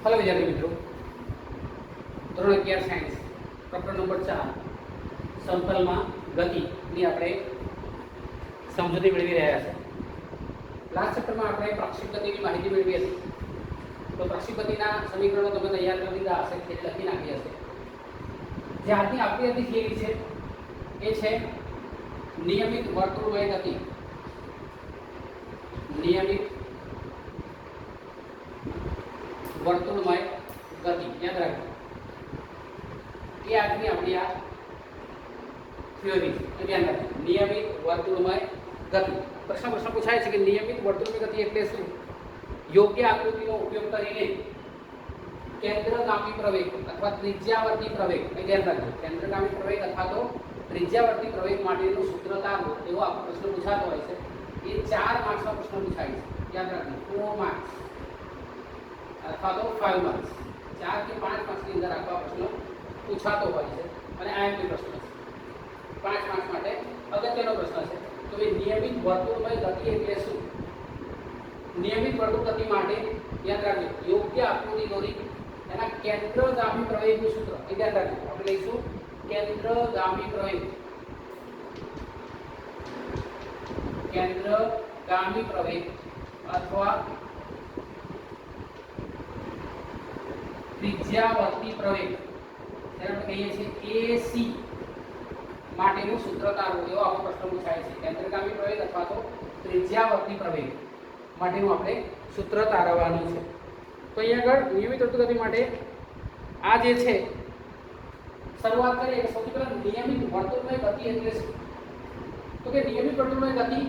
Hello विद्यार्थी मित्रों, ધોરણ 11 સાયન્સ પ્રકરણ નંબર 4 સમતલમાં ગતિની આપણે સમજૂતી મેળવી રહ્યા છે. લાસ્ટ ચેપ્ટરમાં આપણે પ્રક્ષેપ ગતિની માહિતી મેળવી હતી. તો પ્રક્ષેપ ગતિના સમીકરણો તમે તૈયાર કરી દીધા હશે, એટલે લખી નાખી હશે. જે આજની આપણી હતી થિયરી છે એ છે નિયમિત વર્તુળમય ગતિ. નિયમિત વર્તુળમય ગતિ યાદ રાખજો, એ આજની આપણી આ થિયરી છે. ધ્યાન રાખજો, નિયમિત વર્તુળમય ગતિ. પ્રશ્ન પૂછાય છે કે નિયમિત વર્તુળમય ગતિ એટલે શું? યોગ્ય આકૃતિનો ઉપયોગ કરીને કેન્દ્રગામી પ્રવેગ અથવા ત્રિજ્યાવર્તી પ્રવેગ, ધ્યાન રાખજો, કેન્દ્રગામી પ્રવેગ અથવા તો ત્રિજ્યાવર્તી પ્રવેગ માટેનું સૂત્ર તારવો, એવો આપણો પ્રશ્ન પૂછાતો હોય છે. એ 4 માર્ક્સનો પ્રશ્ન પૂછાય છે. યાદ રાખજો, 4 માર્ક્સ અથવા તો 5 માર્ક્સ, 4 થી 5 માર્ક્સની અંદર આખો પ્રશ્ન પૂછાતો હોય છે. અને આઈએમપી પ્રશ્ન છે, 5 માર્ક્સ માટે અગત્યનો પ્રશ્ન છે. તો એ નિયમિત વર્તુળમય ગતિ એટલે શું? નિયમિત વર્તુળ ગતિ માટે યાદ રાખજો, યોગ્ય આકૃતિ દોરી એના કેન્દ્રગામી પ્રવેગનું સૂત્ર એ ધ્યાન રાખજો. આપણે લઈશું કેન્દ્રગામી પ્રવેગ, કેન્દ્રગામી પ્રવેગ અથવા ત્રિજ્યાવર્તી પ્રવેગ, તેને આપણે કહીએ છીએ એસી માટેનું સૂત્ર તારવું, એવો આપણો પ્રશ્ન પૂછાય છે. કેન્દ્રગામી પ્રવેગ અથવા તો ત્રિજ્યાવર્તી પ્રવેગ માટેનું આપણે સૂત્ર તારવવાનું છે. તો અહીંયા આગળ નિયમિત વર્તુળ ગતિ માટે આ જે છે, શરૂઆત કરીએ કે સૌથી પહેલા નિયમિત વર્તુળમય ગતિ એટલે શું? તો કે નિયમિત વર્તુળમય ગતિ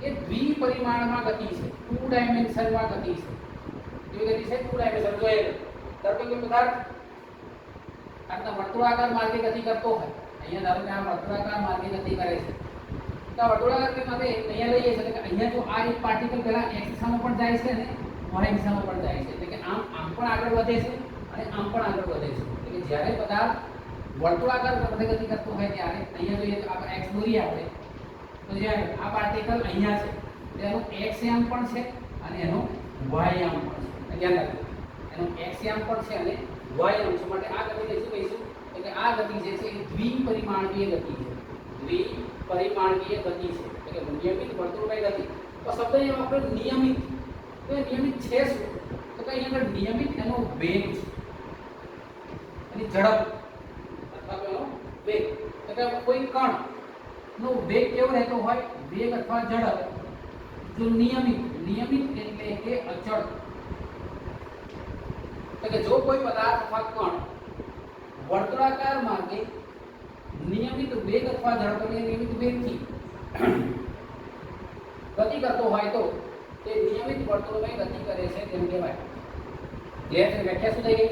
એ દ્વિપરિમાણમાં ગતિ છે, 2 ડાયમેન્શનમાં ગતિ છે. કેવી ગતિ છે? 2 ડાયમેન્શન. જોઈએ ધારો કે પદાર્થ આટલા વર્તુળાકાર માર્ગે ગતિ કરતો હોય, અહીંયા ધારો કે આ વર્તુળાકાર માર્ગે ગતિ કરે છે, તો આ વર્તુળાકાર માર્ગે અહીંયા લઈએ છીએ કે અહીંયા જો આ એક પાર્ટિકલ પહેલા x દિશામાં પણ જાય છે અને y દિશામાં પણ જાય છે, એટલે કે આમ પણ આગળ વધે છે અને આમ પણ આગળ વધે છે. એટલે કે જ્યારે પદાર્થ વર્તુળાકાર પથે ગતિ કરતો હોય ત્યારે અહીંયા જોઈએ તો આપણે x દોરીએ આપણે, તો જ્યારે આ પાર્ટિકલ અહીંયા છે તેનો x યામ પણ છે અને એનો y યામ પણ છે. ધ્યાન રાખજો, એનો x યામ પણ છે અને y યામ છે. માટે આ ગતિને શું કહીશું? તો કે આ ગતિ જે છે એ દ્વિપરિમાણીય ગતિ છે. દ્વિપરિમાણીય ગતિ છે, એટલે કે નિયમિત વર્તુળમય ગતિ. તો શબ્દ અહીંયા આપણે નિયમિત, તો એ નિયમિત છે શું? તો કે અહીંયા આગળ નિયમિત એનો વેગ છે, એની ઝડપ અથવા તો એનો વેગ. તો કે કોઈ કણ નો વેગ કેવો રહેતો હોય? વેગ અથવા ઝડપ જો નિયમિત, નિયમિત એટલે કે અચળ. તો કે જો કોઈ પદાર્થ અથવા કણ વર્તુળાકાર માર્ગે નિયમિત વેગ અથવા ઝડપ એટલે નિયમિત વેગથી ગતિ કરતો હોય તો તે નિયમિત વર્તુળમય ગતિ કરે છે તેમ કહેવાય. ક્લિયર છે? વ્યાખ્યા શું થઈ ગઈ?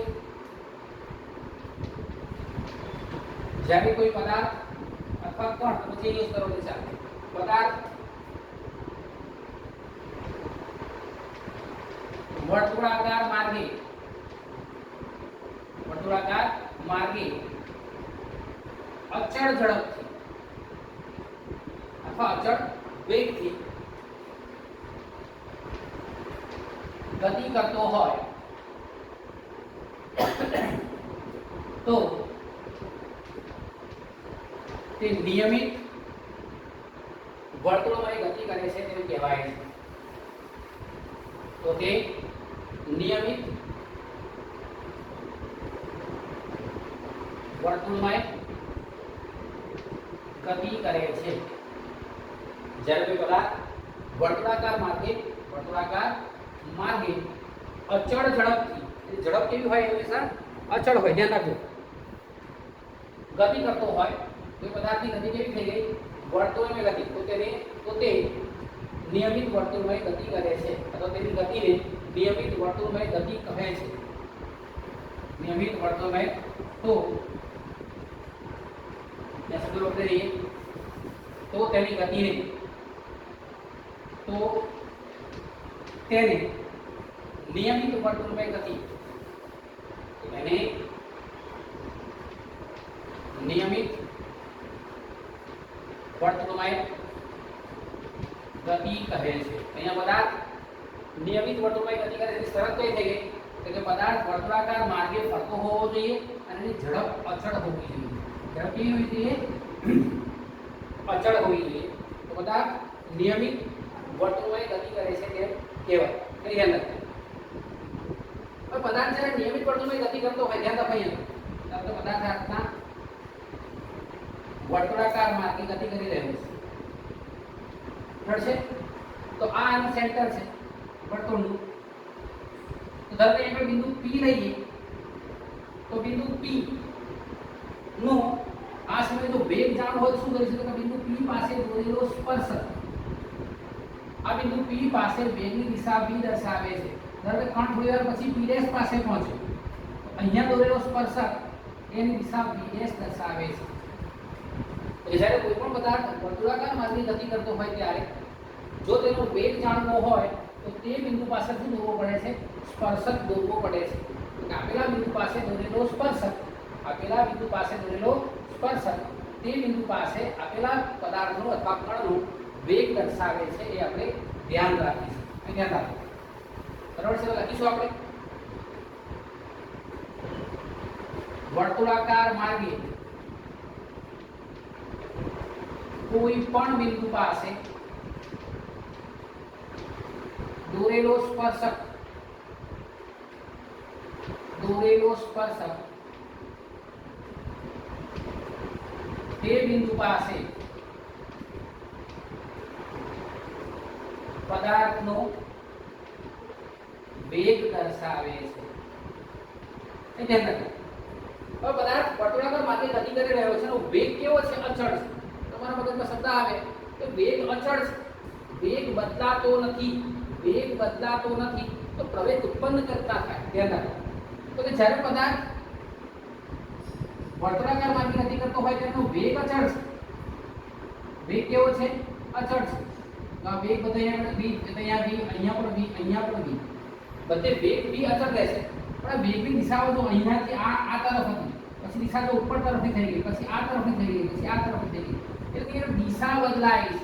જ્યારે કોઈ પદાર્થ અથવા કણ, પછી યુઝ કરો છે પદાર્થ વર્તુળાકાર માર્ગે અચળ ઝડપથી અથવા અચળ વેગથી ગતિ કરતો હોય તો તે નિયમિત વર્તુળમય ગતિ કરે છે તેમ કહેવાય છે. તો તે નિયમિત વર્તુળમય ગતિ કરે છે. જ્યારે કોઈ પદાર્થ વર્તુળાકાર માર્ગે અચળ ઝડપથી, ઝડપ કેવી હોય? હંમેશા અચળ હોય. ધ્યાન રાખજો, ગતિ કરતો હોય તો પદાર્થની ગતિ કેવી થઈ ગઈ? વર્તુળમય ગતિ. તો તે નિયમિત વર્તુળમય ગતિ કરે છે અથવા તેની ગતિને નિયમિત વર્તુળમય ગતિ કહે છે. નિયમિત વર્તુળમય. તો તો તેની ગતિને, તો તેને નિયમિત વર્તુળમય ગતિ, એને નિયમિત વર્તુળમય ગતિ કહે છે. અહીંયા બધા નિયમિત વર્તુળમય ગતિ કરે છે. શરત કઈ થઈ ગઈ? તો કે પદાર્થ વર્તુળાકાર માર્ગે ફરતો હોવો જોઈએ અને એની ઝડપ અચળ હોવી જોઈએ. ઝડપ કેવી હોવી જોઈએ? અચળ હોવી જોઈએ. તો પદાર્થ નિયમિત વર્તુળમાં ગતિ કરે છે તેમ કહેવાય. કઈ ધ્યાન રાખજો. હવે પદાર્થ જ્યારે નિયમિત વર્તુળમાં ગતિ કરતો હોય, ધ્યાન રાખો અહીંયા, તો પદાર્થ હાથના વર્તુળાકાર માર્ગે ગતિ કરી રહ્યો છે. તો આ એનું સેન્ટર છે વર્તુળનું. તો ધારો કે આપણે બિંદુ P લઈએ, તો બિંદુ P નો આ સમયે જો વેગ જાણવો હોય શું કરી શકે? તો બિંદુ P પાસે દોરેલો સ્પર્શક આ બિંદુ P પાસે વેગની દિશા V દર્શાવે છે. ધારો કે કણ થોડી વાર પછી P' પાસે પહોંચ્યો, અહીંયા દોરેલો સ્પર્શક એની દિશા V' દર્શાવે છે. તો જ્યારે કોઈ પણ પદાર્થ વર્તુળાકાર માર્ગે ગતિ કરતો હોય ત્યારે જો તેનો વેગ જાણવો હોય તો તે બિંદુ પાસે શું દોરવો પડે છે? સ્પર્શક દોરવો પડે છે. આપેલા બિંદુ પાસે દોરેલો સ્પર્શક, આપેલા બિંદુ પાસે દોરેલો સ્પર્શક તે બિંદુ પાસે આપેલા પદાર્થનો અથવા કણનો વેગ દર્શાવે છે. એ આપણે ધ્યાન રાખીશું. ધ્યાન રાખો, બરાબર છે? લખીશું આપણે વર્તુળાકાર માર્ગે કોઈ પણ બિંદુ પાસે દોરેલો સ્પર્શક તે બિંદુ પાસે પદાર્થનો વેગ દર્શાવે છે. એ ધ્યાન રાખો. હવે પદાર્થ વર્તુળાકાર માર્ગે ગતિ કરી રહ્યો છે, એનો વેગ કેવો છે? અચળ છે. તમારા મગજમાં શબ્દ આવે કે વેગ અચળ છે, વેગ બદલાતો નથી, વેગ બદલાતો નથી, તો પ્રવેગ ઉત્પન્ન કરતા થાય. ધ્યાન રાખો. તો કે જ્યારે પદાર્થ વર્તુળાકાર માર્ગે ગતિ કરતો હોય તેનો વેગ અચળ છે. વેગ કેવો છે? અચળ છે. તો આ વેગ બધે અહીંયા v, અહીંયા v, અહીંયા પણ v, અહીંયા પણ v, બધે વેગ v અચળ રહેશે. પણ વેગની દિશાઓ જો અહીંયાથી આ તરફ હતી, પછી દિશા જો ઉપર તરફની થઈ ગઈ, પછી આ તરફની થઈ ગઈ, પછી આ તરફની થઈ ગઈ, એટલે કે દિશા બદલાય છે.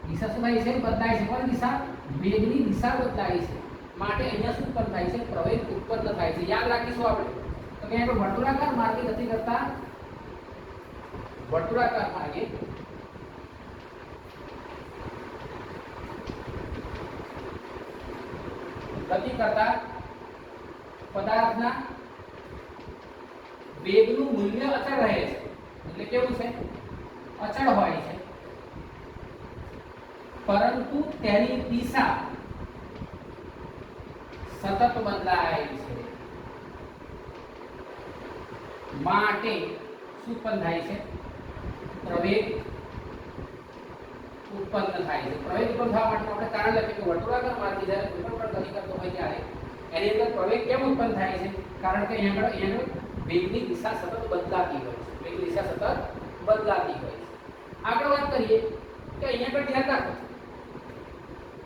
દિશા શું થાય છે? બદલાય છે. પણ દિશા, વેગની દિશા બદલાય છે. માટે અહીંયા શું ઉત્પન્ન થાય છે? પ્રવેગ ઉત્પન્ન થાય છે. યાદ રાખીશું આપણે. તો કે આપણે વર્તુળાકાર માર્ગે ગતિ કરતા, વર્તુળાકાર માર્ગે ગતિ કરતા પદાર્થના વેગનું મૂલ્ય અચળ રહે છે. એટલે કેવું છે? અચળ હોય છે. પરંતુ તેની દિશા સતત બદલાય છે. માટે શું ઉત્પન્ન થાય છે? પ્રવેગ ઉત્પન્ન થાય છે. પ્રવેગ ઉત્પન્ન થવા માટે આપણે કારણ લખીએ કે વર્તુળાકાર માર્ગે જ્યારે કોઈ પણ ગતિ કરતો હોય ત્યારે એની અંદર પ્રવેગ કેમ ઉત્પન્ન થાય છે? કારણ કે અહીંયા વેગની દિશા સતત બદલાતી હોય છે. વેગની દિશા સતત બદલાતી હોય છે. આગળ વાત કરીએ કે અહીંયા પર ધ્યાન રાખો,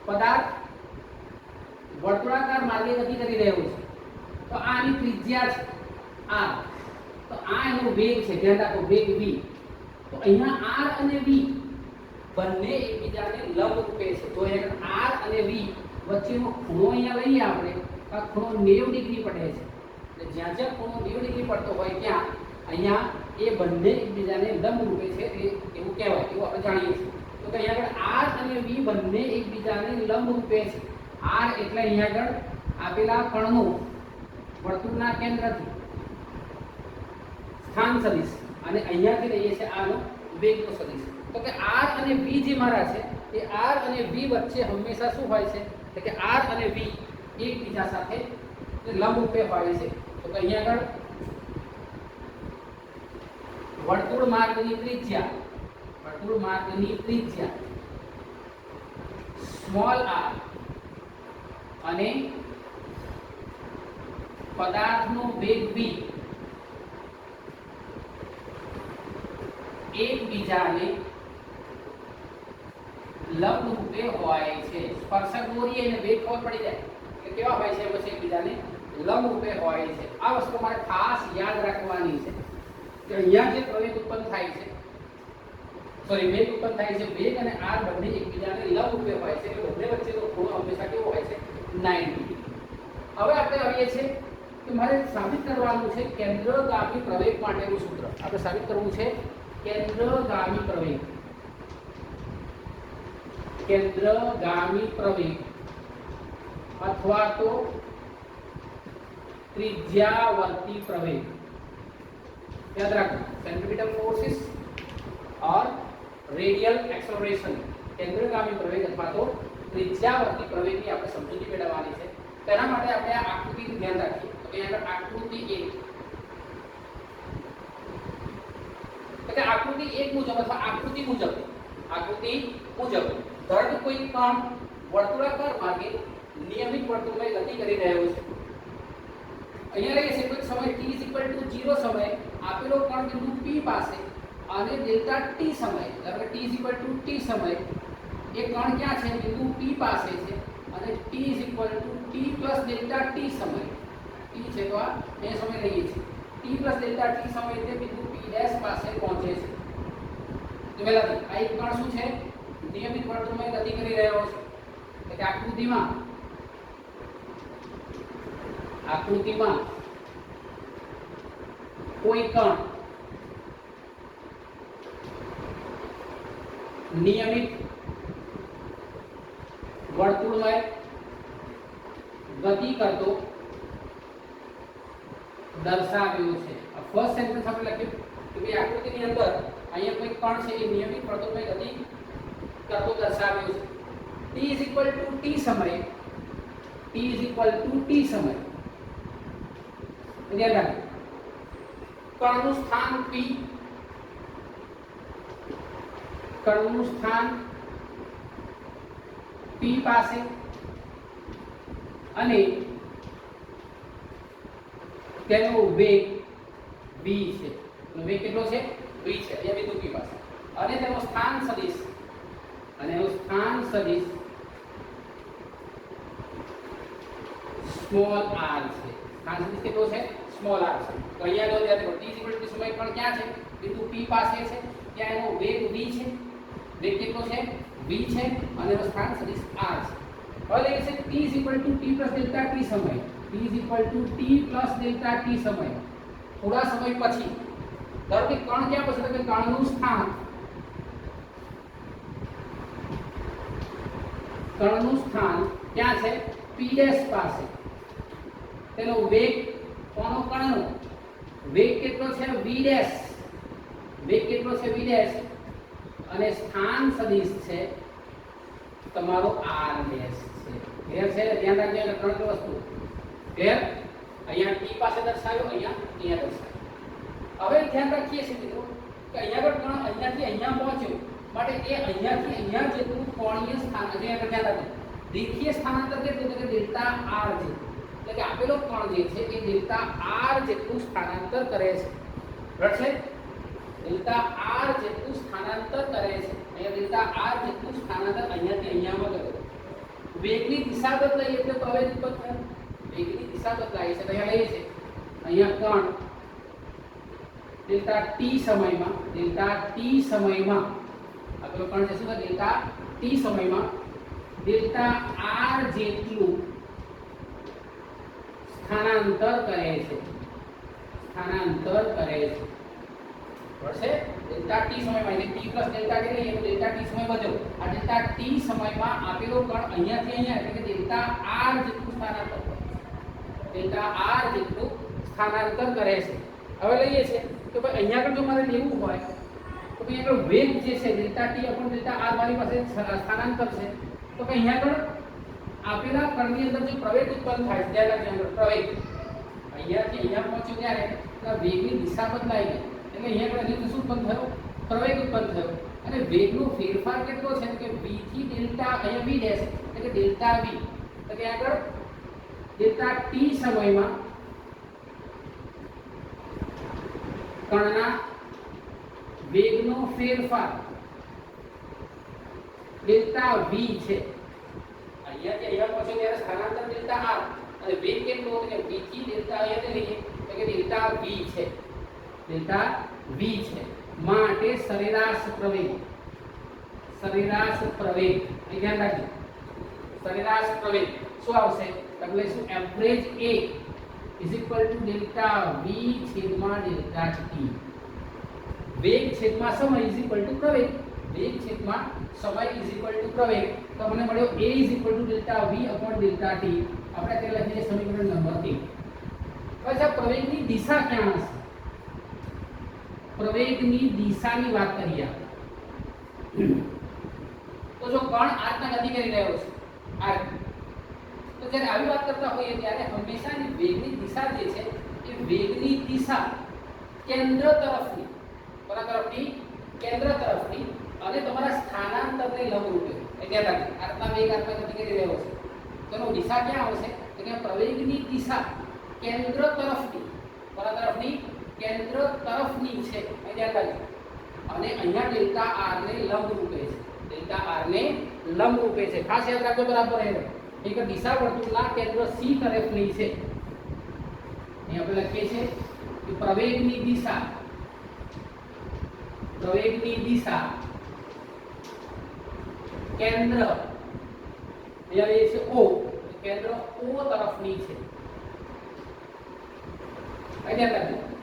પદાર્થ વર્તુળાકાર માર્ગે ગતિ કરી રહ્યો છે. તો આની ત્રિજ્યા છે r, તો આ એનો વેગ છે. ધ્યાન રાખો, વેગ v. તો અહીંયા r અને v બંને એકબીજાને લંબ રૂપે છે. તો અહીંયા r અને v વચ્ચેનો ખૂણો અહીંયા લઈએ આપણે, આ ખૂણો 90 ડિગ્રી પડે છે. એટલે જ્યાં જ્યાં ખૂણો 90 ડિગ્રી પડતો હોય ત્યાં અહીંયા એ બંને એકબીજાને લંબ રૂપે છે. એવું કહેવાય, એવું આપણે જાણીએ છીએ. તો કે અહીંયા આગળ r અને v બંને એકબીજાને લંબ રૂપે છે. r એટલે અહીંયા આગળ આપેલા કણનું વર્તુળના કેન્દ્રથી સ્થાન સદિશ, અને અહીંયાથી લઈએ છે આનો વેગનો સદિશ. તો કે r અને v જે મારા છે એ r અને v વચ્ચે હંમેશા શું હોય છે? એટલે કે r અને v એકબીજા સાથે લંબ રૂપે હોય છે. તો કે અહીંયા આગળ વર્તુળ માર્ગની ત્રિજ્યા સ્મોલ r અને પદાર્થનો વેગ v એકબીજાને લંબ રૂપે હોય છે. સ્પર્શક દોરીએ અને વેગ ખબર પડી જાય કે કેવા હોય છે, પછી એકબીજાને લંબ રૂપે હોય છે. આ વસ્તુ મારે ખાસ યાદ રાખવાની છે કે અહીંયા જે પ્રવેગ ઉત્પન્ન થાય છે, વેગ ઉત્પન્ન થાય છે, વેગ અને r બંને એકબીજાને લંબ રૂપે હોય છે. એટલે બંને વચ્ચેનો ખૂણો હંમેશા કેવો હોય છે? 90 ડિગ્રી. હવે આપણે આવીએ છીએ કે મારે સાબિત કરવાનું છે કેન્દ્રગામી પ્રવેગ માટેનું સૂત્ર. આપણે સાબિત કરવું છે કેન્દ્રગામી પ્રવેગ, કેન્દ્રગામી પ્રવેગ અથવા તો त्रिज्यावर्ती प्रवेग. याद रखो सेंट्रीपिटल फोर्सेस और रेडियल एक्सेलरेशन केंद्रगामी प्रवेग अथवा तो त्रिज्यावर्ती प्रवेग ની આપણે સમજૂતી મેળવવાની છે. તેના માટે આપણે આ આકૃતિનું ધ્યાન રાખીએ. તો અહીંયા આગળ આકૃતિ 1 એટલે આકૃતિ 1 મુજબ અથવા આકૃતિ મુજબ ધારો કે કોઈ કણ વર્તુળાકાર માર્ગે નિયમિત વર્તુળમાં ગતિ કરી રહ્યો છે. અહીંયા લઈએ છે કોઈ સમય t 0 સમયે આપેલો કણ બિંદુ P પાસે અને ડેલ્ટા t સમયે, ધારો કે t t સમયે એ કણ ક્યાં છે? બિંદુ P પાસે છે અને t t ડેલ્ટા t સમયે t છે તો આ એ સમય લઈએ છે t ડેલ્ટા t સમયે તે બિંદુ P' પાસે પહોંચે છે. તો પહેલાથી આ એક કણ શું છે? નિયમિત વર્તુળમાં ગતિ કરી રહ્યો છે. એટલે આકૃતિમાં કોઈ કણ નિયમિત વર્તુળમાં ગતિ કરતો દર્શાવ્યો છે. ફર્સ્ટ સેન્ટેન્સ આપણે લખ્યું કે ભાઈ આકૃતિની અંદર અહીંયા કોઈ કણ છે એ નિયમિત વર્તુળમાં ગતિ કરતો દર્શાવ્યો છે. t સમયે t સમયે ધ્યાન રાખો કણનું સ્થાન P, કણનું સ્થાન P પાસે અને તેનો વેગ v છે. વેગ કેટલો છે? v છે અહીંયા બિંદુ P પાસે અને તેનો સ્થાન સદિશ સ્મોલ r છે. સ્થાન સદિશ કેટલો છે? સ્મોલ r છે. તો અહીંયા જો ધ્યાન રાખો t સમય પણ ક્યાં છે? બિંદુ P પાસે છે. ત્યાં એનો વેગ v છે. વેગ કેટલો છે? v છે અને એનો સ્થાન સદિશ r છે. હવે લઈએ છે t ડેલ્ટા t સમય, t ડેલ્ટા t સમય થોડા સમય પછી ધારો કે કણ ક્યાં પાસે? કે કણનું સ્થાન ક્યાં છે? P' પાસે. તેનો વેગ કોનો કણનો વેગ કેટલો છે? v' અને સ્થાન સદિશ છે તમારો r' છે. ક્લિયર છે? ધ્યાન રાખજો એટલે ત્રણ વસ્તુ ક્લિયર. અહીંયા t પાસે દર્શાવ્યો, અહીંયા દર્શાવ્યો. હવે ધ્યાન રાખીએ છીએ મિત્રો કે અહીંયા પર કણ અહીંયાથી અહીંયા પહોંચ્યો માટે એ અહીંયાથી અહીંયા જેટલું કોણીય સ્થાન અહીંયા ધ્યાન રાખજો. રેખીય સ્થાનાંતર કેટલું? તો કે ડેલ્ટા r છે. એટલે કે આપેલો કણ જે છે એ ડેલ્ટા r જેટલું સ્થાનાંતર કરે છે. બરાબર છે? ડેલ્ટા r જેટલું સ્થાનાંતર કરે છે. અહીંયા ડેલ્ટા r જેટલું સ્થાનાંતર અહીંયાથી અહીંયામાં કરે. વેગની દિશા બદલાય એટલે પ્રવેગ ઉત્પન્ન થાય. વેગની દિશા બદલાય છે તો અહીંયા લઈએ છે અહીંયા કણ ડેલ્ટા t સમયમાં આપેલો કણ છે શું છે? ડેલ્ટા t સમયમાં ડેલ્ટા r જેટલું સ્થાનાંતર કરે છે. બરાબર ડેલ્ટા t સમયમાં એટલે t ડેલ્ટા t લઈએ તો ડેલ્ટા t સમય વધ્યો. આ ડેલ્ટા t સમયમાં આપેલો કણ અહીંયાથી અહીંયા એટલે કે ડેલ્ટા r જેટલું સ્થાનાંતર કરે છે. હવે લઈએ છે તો ભાઈ અહીંયા આગળ જો મારે લેવું હોય તો ભાઈ આગળ વેગ જે છે delta t upon delta r મારી પાસે સ્થાનાંતર છે. તો ભાઈ અહીંયા આગળ આપેલા કણની અંદર જો પ્રવેગ ઉત્પન્ન થાય છે ધ્યાન રાખજો પ્રવેગ અહીંયાથી અહીંયા પહોંચ્યું ત્યારે વેગની દિશા બદલાઈ ગઈ. એટલે અહીંયા આગળ શું ઉત્પન્ન થયો? પ્રવેગ ઉત્પન્ન થયો. અને વેગનો ફેરફાર કેટલો છે? કે v થી ડેલ્ટા અહીંયા v' એટલે કે ડેલ્ટા v. તો કે આગળ ડેલ્ટા t સમયમાં કણના વેગનો ફેરફાર ડેલ્ટા v છે. અહીંયાથી અહીંયા પહોંચ્યો ત્યારે સ્થાનાંતર ડેલ્ટા r અને વેગ કેટલો? કે v થી ડેલ્ટા અહીંયા લઈએ તો કે ડેલ્ટા v છે. માટે સરેરાશ પ્રવેગ અહીં ધ્યાન રાખજો. સરેરાશ પ્રવેગ શું આવશે? એટલે લઈશું average A is equal to delta V છેદમાં ડેલ્ટા T. વેગ છેદમાં સમય ઇઝ ઇક્વલ ટુ પ્રવેગ. વેગ છેદમાં સમય ઇઝ ઇક્વલ ટુ પ્રવેગ. તો મને મળ્યો A is equal to delta V upon delta T. આપણે તે લખીએ સમીકરણ નંબર 1. પછી પ્રવેગની દિશા ક્યાં હશે? પ્રવેગની દિશાની વાત કરીએ. તો જો કણ આર્કના ગતિ કરી રહ્યો છે આર્ક, તો જ્યારે આવી વાત કરતા હોઈએ ત્યારે હંમેશા વેગની દિશા જે છે એ વેગની દિશા કેન્દ્ર તરફની, કોના તરફની? કેન્દ્ર તરફની, અને તમારા સ્થાનાંતરને લંબરૂપે. એટલે આર્કના વેગ આર્કમાં ગતિ કરી રહ્યો છે, તેનો દિશા ક્યાં આવશે? તો કે પ્રવેગની દિશા કેન્દ્ર તરફની, કોના તરફની? કેન્દ્ર તરફની છે. અને અહીંયા ડેલ્ટા r ને લંબ રૂપે છે. ડેલ્ટા r ને લંબ રૂપે છે. ખાસ યાદ રાખજો બરાબર રહે. એક દિશા વર્તુળના કેન્દ્ર C તરફની છે. અહીં આપણે લખીએ છીએ કે પ્રવેગની દિશા કેન્દ્ર, અહીંયા એ છે O, કેન્દ્ર O તરફની છે.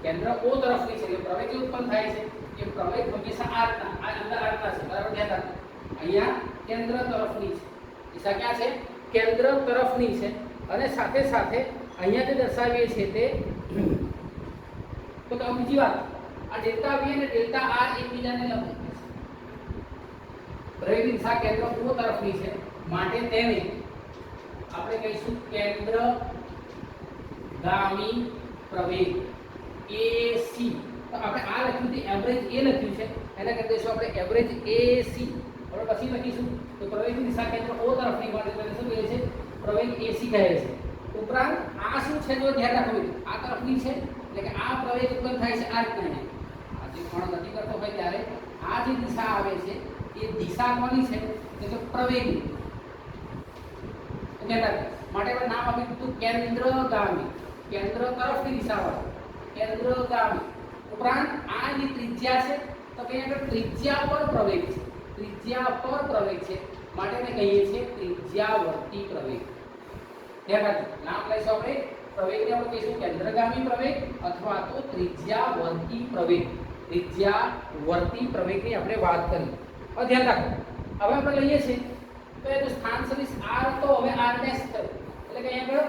કેન્દ્ર O તરફની છે. એટલે પ્રવેગ ઉત્પન્ન થાય છે કે પ્રવેગ હંમેશા આર્કના, આ અંદર આર્કના છે. બરાબર ધ્યાન રાખજો. અહીંયા કેન્દ્ર તરફની છે. દિશા ક્યાં છે? કેન્દ્ર તરફની છે. અને સાથે સાથે અહીંયા જે દર્શાવીએ છીએ તે તો બીજી વાત, આ ડેલ્ટા V અને ડેલ્ટા R એકબીજાને લંબ છે. પ્રવેગની દિશા કેન્દ્ર O તરફની છે, માટે તેને આપણે કહીશું કેન્દ્રગામી પ્રવેગ AC. તો આપણે આ લખ્યું છે એવરેજ A લખ્યું છે, એને કરી દઈશું આપણે એવરેજ AC. બરાબર, પછી લખીશું તો પ્રવેગની દિશા કેન્દ્ર O તરફની માટે તેને શું કહે છે? પ્રવેગ AC કહે છે. ઉપરાંત આ શું છે જો ધ્યાન રાખવું, આ તરફની છે એટલે કે આ પ્રવેગ ઉત્પન્ન થાય છે આર્ક ને. આ જે કોણ ગતિ કરતો હોય ત્યારે આ જે દિશા આવે છે એ દિશા કોની છે? તો કે પ્રવેગની. માટે આપણે નામ આપ્યું હતું કેન્દ્રગામી, કેન્દ્ર તરફની દિશાવાળો, કેન્દ્રગામી. ઉપરાંત આ જે ત્રિજ્યા છે તો કે આગળ ત્રિજ્યા પર પ્રવેગ છે, ત્રિજ્યા પર પ્રવેગ છે, માટે અમે કહીએ છીએ ત્રિજ્યાવર્તી પ્રવેગ. ધ્યાન રાખજો, નામ લઈશું આપણે પ્રવેગને આપણે કહીશું કેન્દ્રગામી પ્રવેગ અથવા તો ત્રિજ્યાવર્તી પ્રવેગ. ત્રિજ્યાવર્તી પ્રવેગની આપણે વાત કરી. હવે ધ્યાન રાખો, હવે આપણે લઈએ છીએ તો એ સ્થાન સદિશ r, તો હવે r' થયો એટલે કે અહીંયા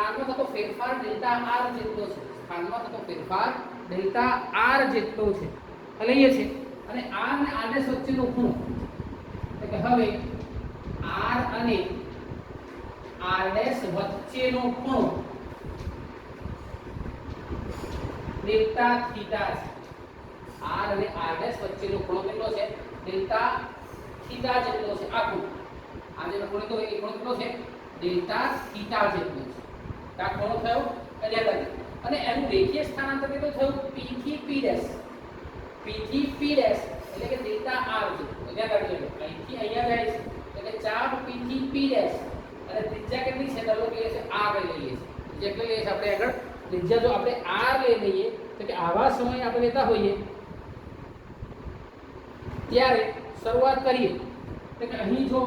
આગળ સ્થાનમાં થતો ફેરફાર ડેલ્ટા r જેટલો છે. સ્થાનમાં થતો ફેરફાર ડેલ્ટા r જેટલો છે લઈએ છીએ. અને r અને r' વચ્ચેનો ખૂણો એટલે કે હવે r અને r' વચ્ચેનો ખૂણો ડેલ્ટા થીટા છે. r અને r' વચ્ચેનો ખૂણો કેટલો છે? ડેલ્ટા થીટા જેટલો છે. આ ખૂણો, આ જે ખૂણો તો એ ખૂણો કેટલો છે? ડેલ્ટા થીટા જેટલો છે. આ ખૂણો થયો એટલે અને એનું રેખીય સ્થાનાંતર કેટલું થયું? p થી p'. p થી p' એટલે કે ડેલ્ટા r જેટલું. ધ્યાન રાખજો, અહીંથી અહીંયા જાય છે એટલે ચાપ p થી p' અને ત્રિજ્યા કેટલી છે? ચાલો કહીએ છે r લઈએ છીએ. જેટલી લઈએ છે આપણે આગળ ત્રિજ્યા જો આપણે r લઈ લઈએ તો કે આવા સમય આપણે લેતા હોઈએ ત્યારે શરૂઆત કરીએ તો કે અહીં જો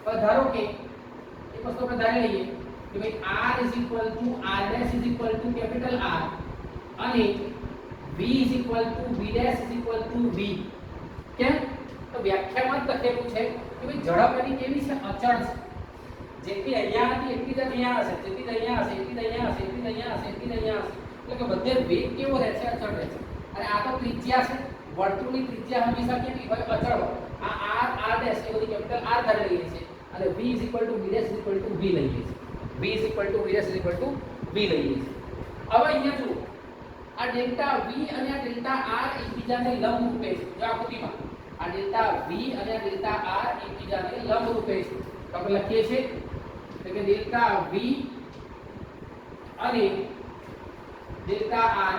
ધારો કે એક વસ્તુ આપણે ધારી લઈએ કે ભાઈ r r' કેપિટલ R અને v v'. કેમ? તો વ્યાખ્યામાં જ લખેલું છે કે ભાઈ ઝડપ એની કેવી છે? અચળ છે. જેટલી અહીંયા હતી એટલી જ અહીંયા હશે, જેટલી જ અહીંયા હશે એટલી જ અહીંયા હશે, એટલી જ અહીંયા હશે, એટલી જ અહીંયા હશે. એટલે કે બધે વેગ કેવો રહે છે? અચળ રહે છે. અને આ તો ત્રિજ્યા છે, વર્તુળની ત્રિજ્યા હંમેશા કેવી હોય? અચળ હોય. આ r r' એ બધી કેપિટલ R ધારી લઈએ છીએ અને v v' v લઈએ છીએ. v v લઈએ છીએ. હવે અહીંયા જુઓ, આ ડેલ્ટા v અને આ ડેલ્ટા r એકબીજાને લંબ રૂપે છે. જો આકૃતિમાં આ ડેલ્ટા v અને આ ડેલ્ટા r એકબીજાને લંબ રૂપે છે. તો આપણે લખીએ છીએ કે ડેલ્ટા v અને ડેલ્ટા r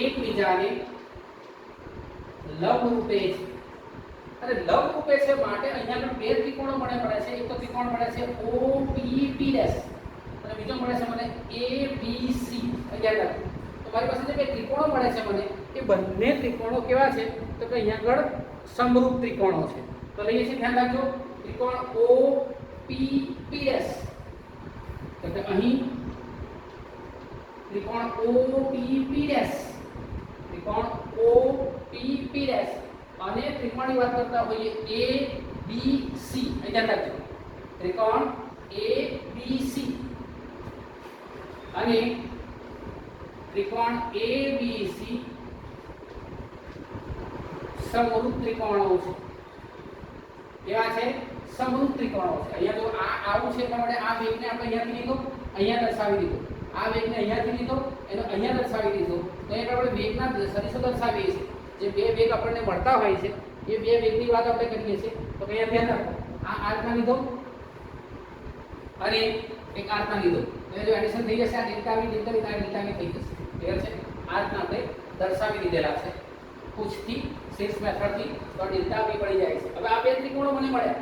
એકબીજાને લંબ રૂપે છે. અને લંબ રૂપે છે માટે અહીંયા પણ બે ત્રિકોણો મળે છે. એક તો ત્રિકોણ મળે છે OPP' અને બીજો મળે છે મને ABC. અહીંયા આગળ તો મારી પાસે જે બે ત્રિકોણો મળે છે મને એ બંને ત્રિકોણો કેવા છે? તો કે અહીંયા આગળ સમરૂપ ત્રિકોણો છે. તો લઈએ છીએ, ધ્યાન રાખજો, ત્રિકોણ OPP પી ડેશ એટલે અહીં ત્રિકોણ OPP ડેશ ત્રિકોણ OPP ડેશ અને ત્રિકોણની વાત કરતા હોઈએ ABC અહીં ધ્યાન રાખજો ત્રિકોણ ABC અને ત્રિકોણ ABC સમરૂપ ત્રિકોણો છે કેવા છે સમરૂપ ત્રિકોણો છે અહીંયા જો આ આવું છે એટલે આ વેગને આપણે અહીંયાથી લીધો અહીંયા દર્શાવી દીધો આ વેગને અહીંયાથી લીધો એનો અહીંયા દર્શાવી દીધો તો એ આપણે વેગના સદિશો દર્શાવીએ છીએ જે બે વેગ આપણને મળતા હોય છે એ બે વેગની વાત આપણે કરીએ છીએ તો અહીંયા ધ્યાન રાખો આ આર્કમાં લીધો અને એક આર્કમાં લીધો તો જો એડિશન થઈ જશે આ ડેલ્ટા V ડેલ્ટા V આ ડેલ્ટા V થઈ જશે ક્લિયર છે આર્કમાં આપણે દર્શાવી દીધેલા છે પૂછથી 6 મેથડથી તો ડેલ્ટા V પડી જાય છે હવે આ બે ત્રિકોણો મને મળ્યા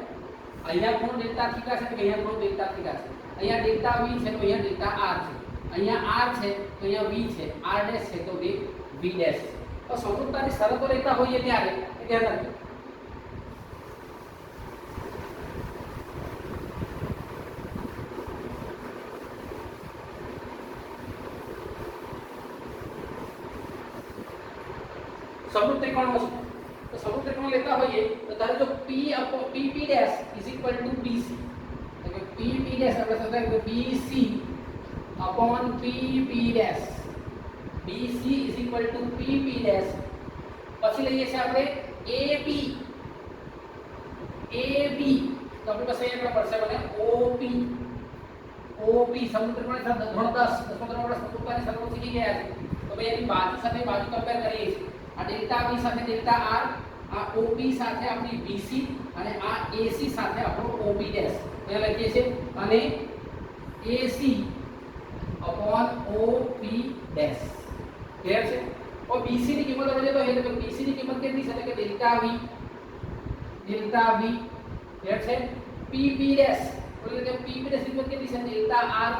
અહીંયા ખૂણો ડેલ્ટા થીટા છે કે અહીંયા ખૂણો ડેલ્ટા થીટા છે અહીંયા ડેલ્ટા V છે તો અહીંયા ડેલ્ટા R છે અહીંયા R છે તો અહીંયા V છે R ડેશ છે તો V ડેશ તો સમરૂપતાની શરતો લેતા હોઈએ ત્યારે ધ્યાન રાખજો समरूप त्रिकोणों से तो समरूप त्रिकोण लेता होइए तो तारे जो PP dash is equal to BC तो PP डैश આપણે શોધતા કે BC upon PP dash BC is equal to PP dash પછી લઈએ છે આપણે AB તો આપણી પાસે અહીંયા પડશે મને OP સમરૂપ ત્રિકોણ સાથે ધોરણ 10 આપણે સમરૂપતાની શરતો શીખી ગયા છે તો ભાઈ એની બાજુ સાથે બાજુ કમ્પેર કરીએ છીએ આ ડેલ્ટા V સાથે ડેલ્ટા R આ OP સાથે આપણી BC અને આ AC સાથે આપણો OP ડેશ એ લખીએ છીએ અને AC upon OP dash clear છે और BC ની કિંમત આપણે તો એટલે BC ની કિંમત કેટલી છે કે ડેલ્ટા V ક્લિયર છે PP ડેશ એટલે કે PP ડેશ ની કિંમત કેટલી છે delta R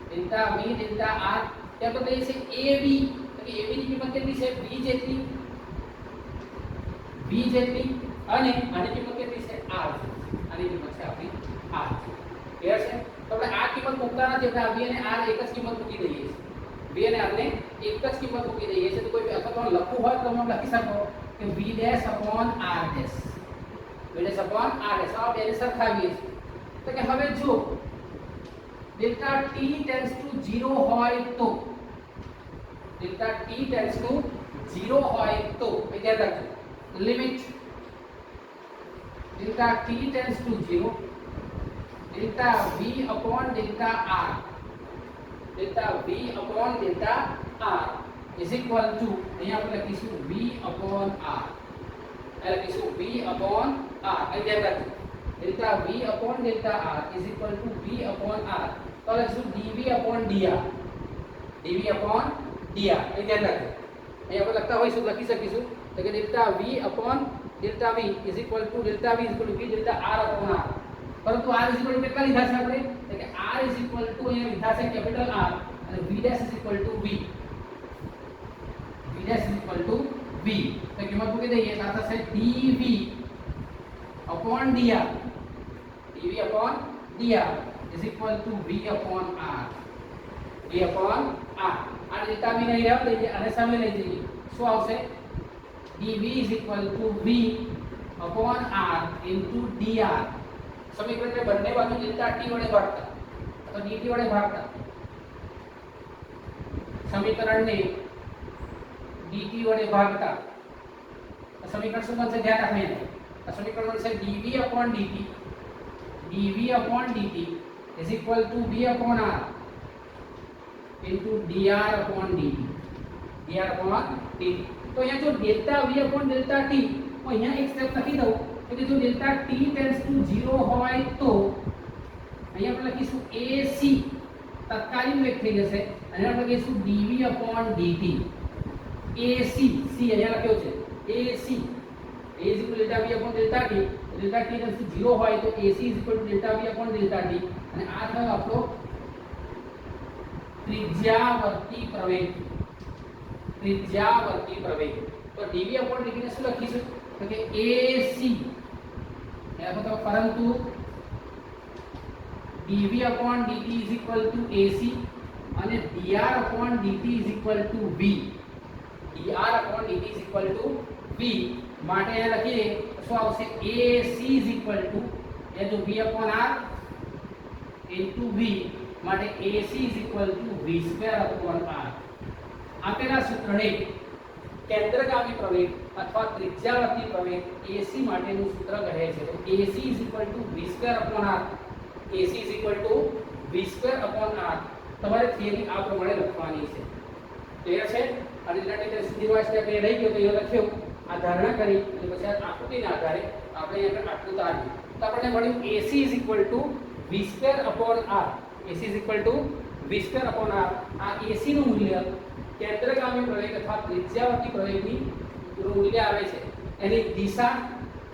delta V delta R ત્યાં તો કહીએ છે AB કે AB ની કિંમત કેટલી છે V જેટલી અને આની કિંમત કેટલી છે R આની કિંમત છે આપણી R ક્લિયર છે તો આપણે આ કિંમત મૂકતા નથી એટલે V અને R એક જ કિંમત મૂકી દઈએ છીએ V અને R ને એક જ કિંમત મૂકી દઈએ છીએ તો કોઈ અથવા તો લખવું હોય તો તમે લખી શકો કે V dash upon R dash V dash upon R dash આ બેને સરખાવીએ છીએ તો કે હવે જો ડેલ્ટા T ટેન્ડ્સ ટુ 0 હોય તો डेल्टा T टेंड्स टू 0 હોય તો ધ્યાન રાખજો limit delta T tends to 0 delta V upon delta R delta V upon delta R is equal to અહીંયા આપણે લખીશું V अपॉन R એટલે લખીશું V अपॉन R અહીં ધ્યાન રાખજો delta V upon delta R is equal to V upon R તો લખીશું dV upon dR dV upon dr એ ધ્યાન રાખજો અહીં આપણે લખતા હોય શું લખી શકીશું તો કે delta V upon delta V is equal to delta V is equal two V delta R upon R પરંતુ R ઇઝ ઇક્વલ ટુ કેટલા લીધા છે આપણે તો કે R ઇઝ ઇક્વલ ટુ અહીંયા લીધા છે કેપિટલ R અને V dash is equal two V dash is equal two V તો કિંમત મૂકી દઈએ તો આ થશે dV upon dr dV upon dr is equal two V upon R V upon R આ ડેલ્ટા V નહીં રહેવા દઈએ અને સામે લઈ જઈએ શું આવશે dV is equal to V upon R into dr સમીકરણને બંને બાજુ ડેલ્ટા T વડે ભાગતા અથવા dt વડે ભાગતા સમીકરણને dt વડે ભાગતા સમીકરણ શું બનશે ધ્યાન રાખજો આ સમીકરણ બનશે dV upon dt is equal to V upon R into dr upon dt तो यहाँ जो delta V upon delta T और यहाँ एक स्टेप लखी दो तो जो डेल्टा T टेंड्स टू 0 હોય તો અહીંયા આપણે લખીશું AC તત્કાલીન વેગ થઈ જશે અને આપણે લખીશું dV upon dt AC C અહીંયા લખ્યો છે AC A is equal to delta V upon delta T delta T tends two 0 હોય તો AC is equal to delta V upon delta T અને આ થયો આપણો ત્રિજ્યાવર્તી પ્રવેગ तो dV upon dt ને શું લખીશું તો કે AC એટલે તો પરંતુ dv upon dt is equal to ac અને dr upon dt is equal to v. dr upon dt is equal to v માટે અહીંયા લખીએ તો શું આવશે ac is equal to એ જો v upon r into v માટે ac is equal to v square upon r. આપેલા સૂત્રને કેન્દ્રગામી પ્રવેગ અથવા ત્રિજ્યાવર્તી પ્રવેગ AC માટેનું સૂત્ર કહે છે. તો AC is equal to v square upon r. AC is equal to v square upon r. તમારે થિયરી આ પ્રમાણે લખવાની છે. ક્લિયર છે? અને જેના રીતે સીધી સ્ટેપ એ રહી ગયો તો એ લખ્યો આ ધારણા કરી અને પછી આ આકૃતિના આધારે આપણે અહીંયા આટલું તાર્યું. તો આપણને મળ્યું AC is equal to v square upon r. AC is equal to v square upon r. આ AC નું મૂલ્ય કેન્દ્રગામી પ્રવેગ અથવા ત્રિજ્યાવર્તી પ્રવેગની મૂલ્ય આવે છે. એની દિશા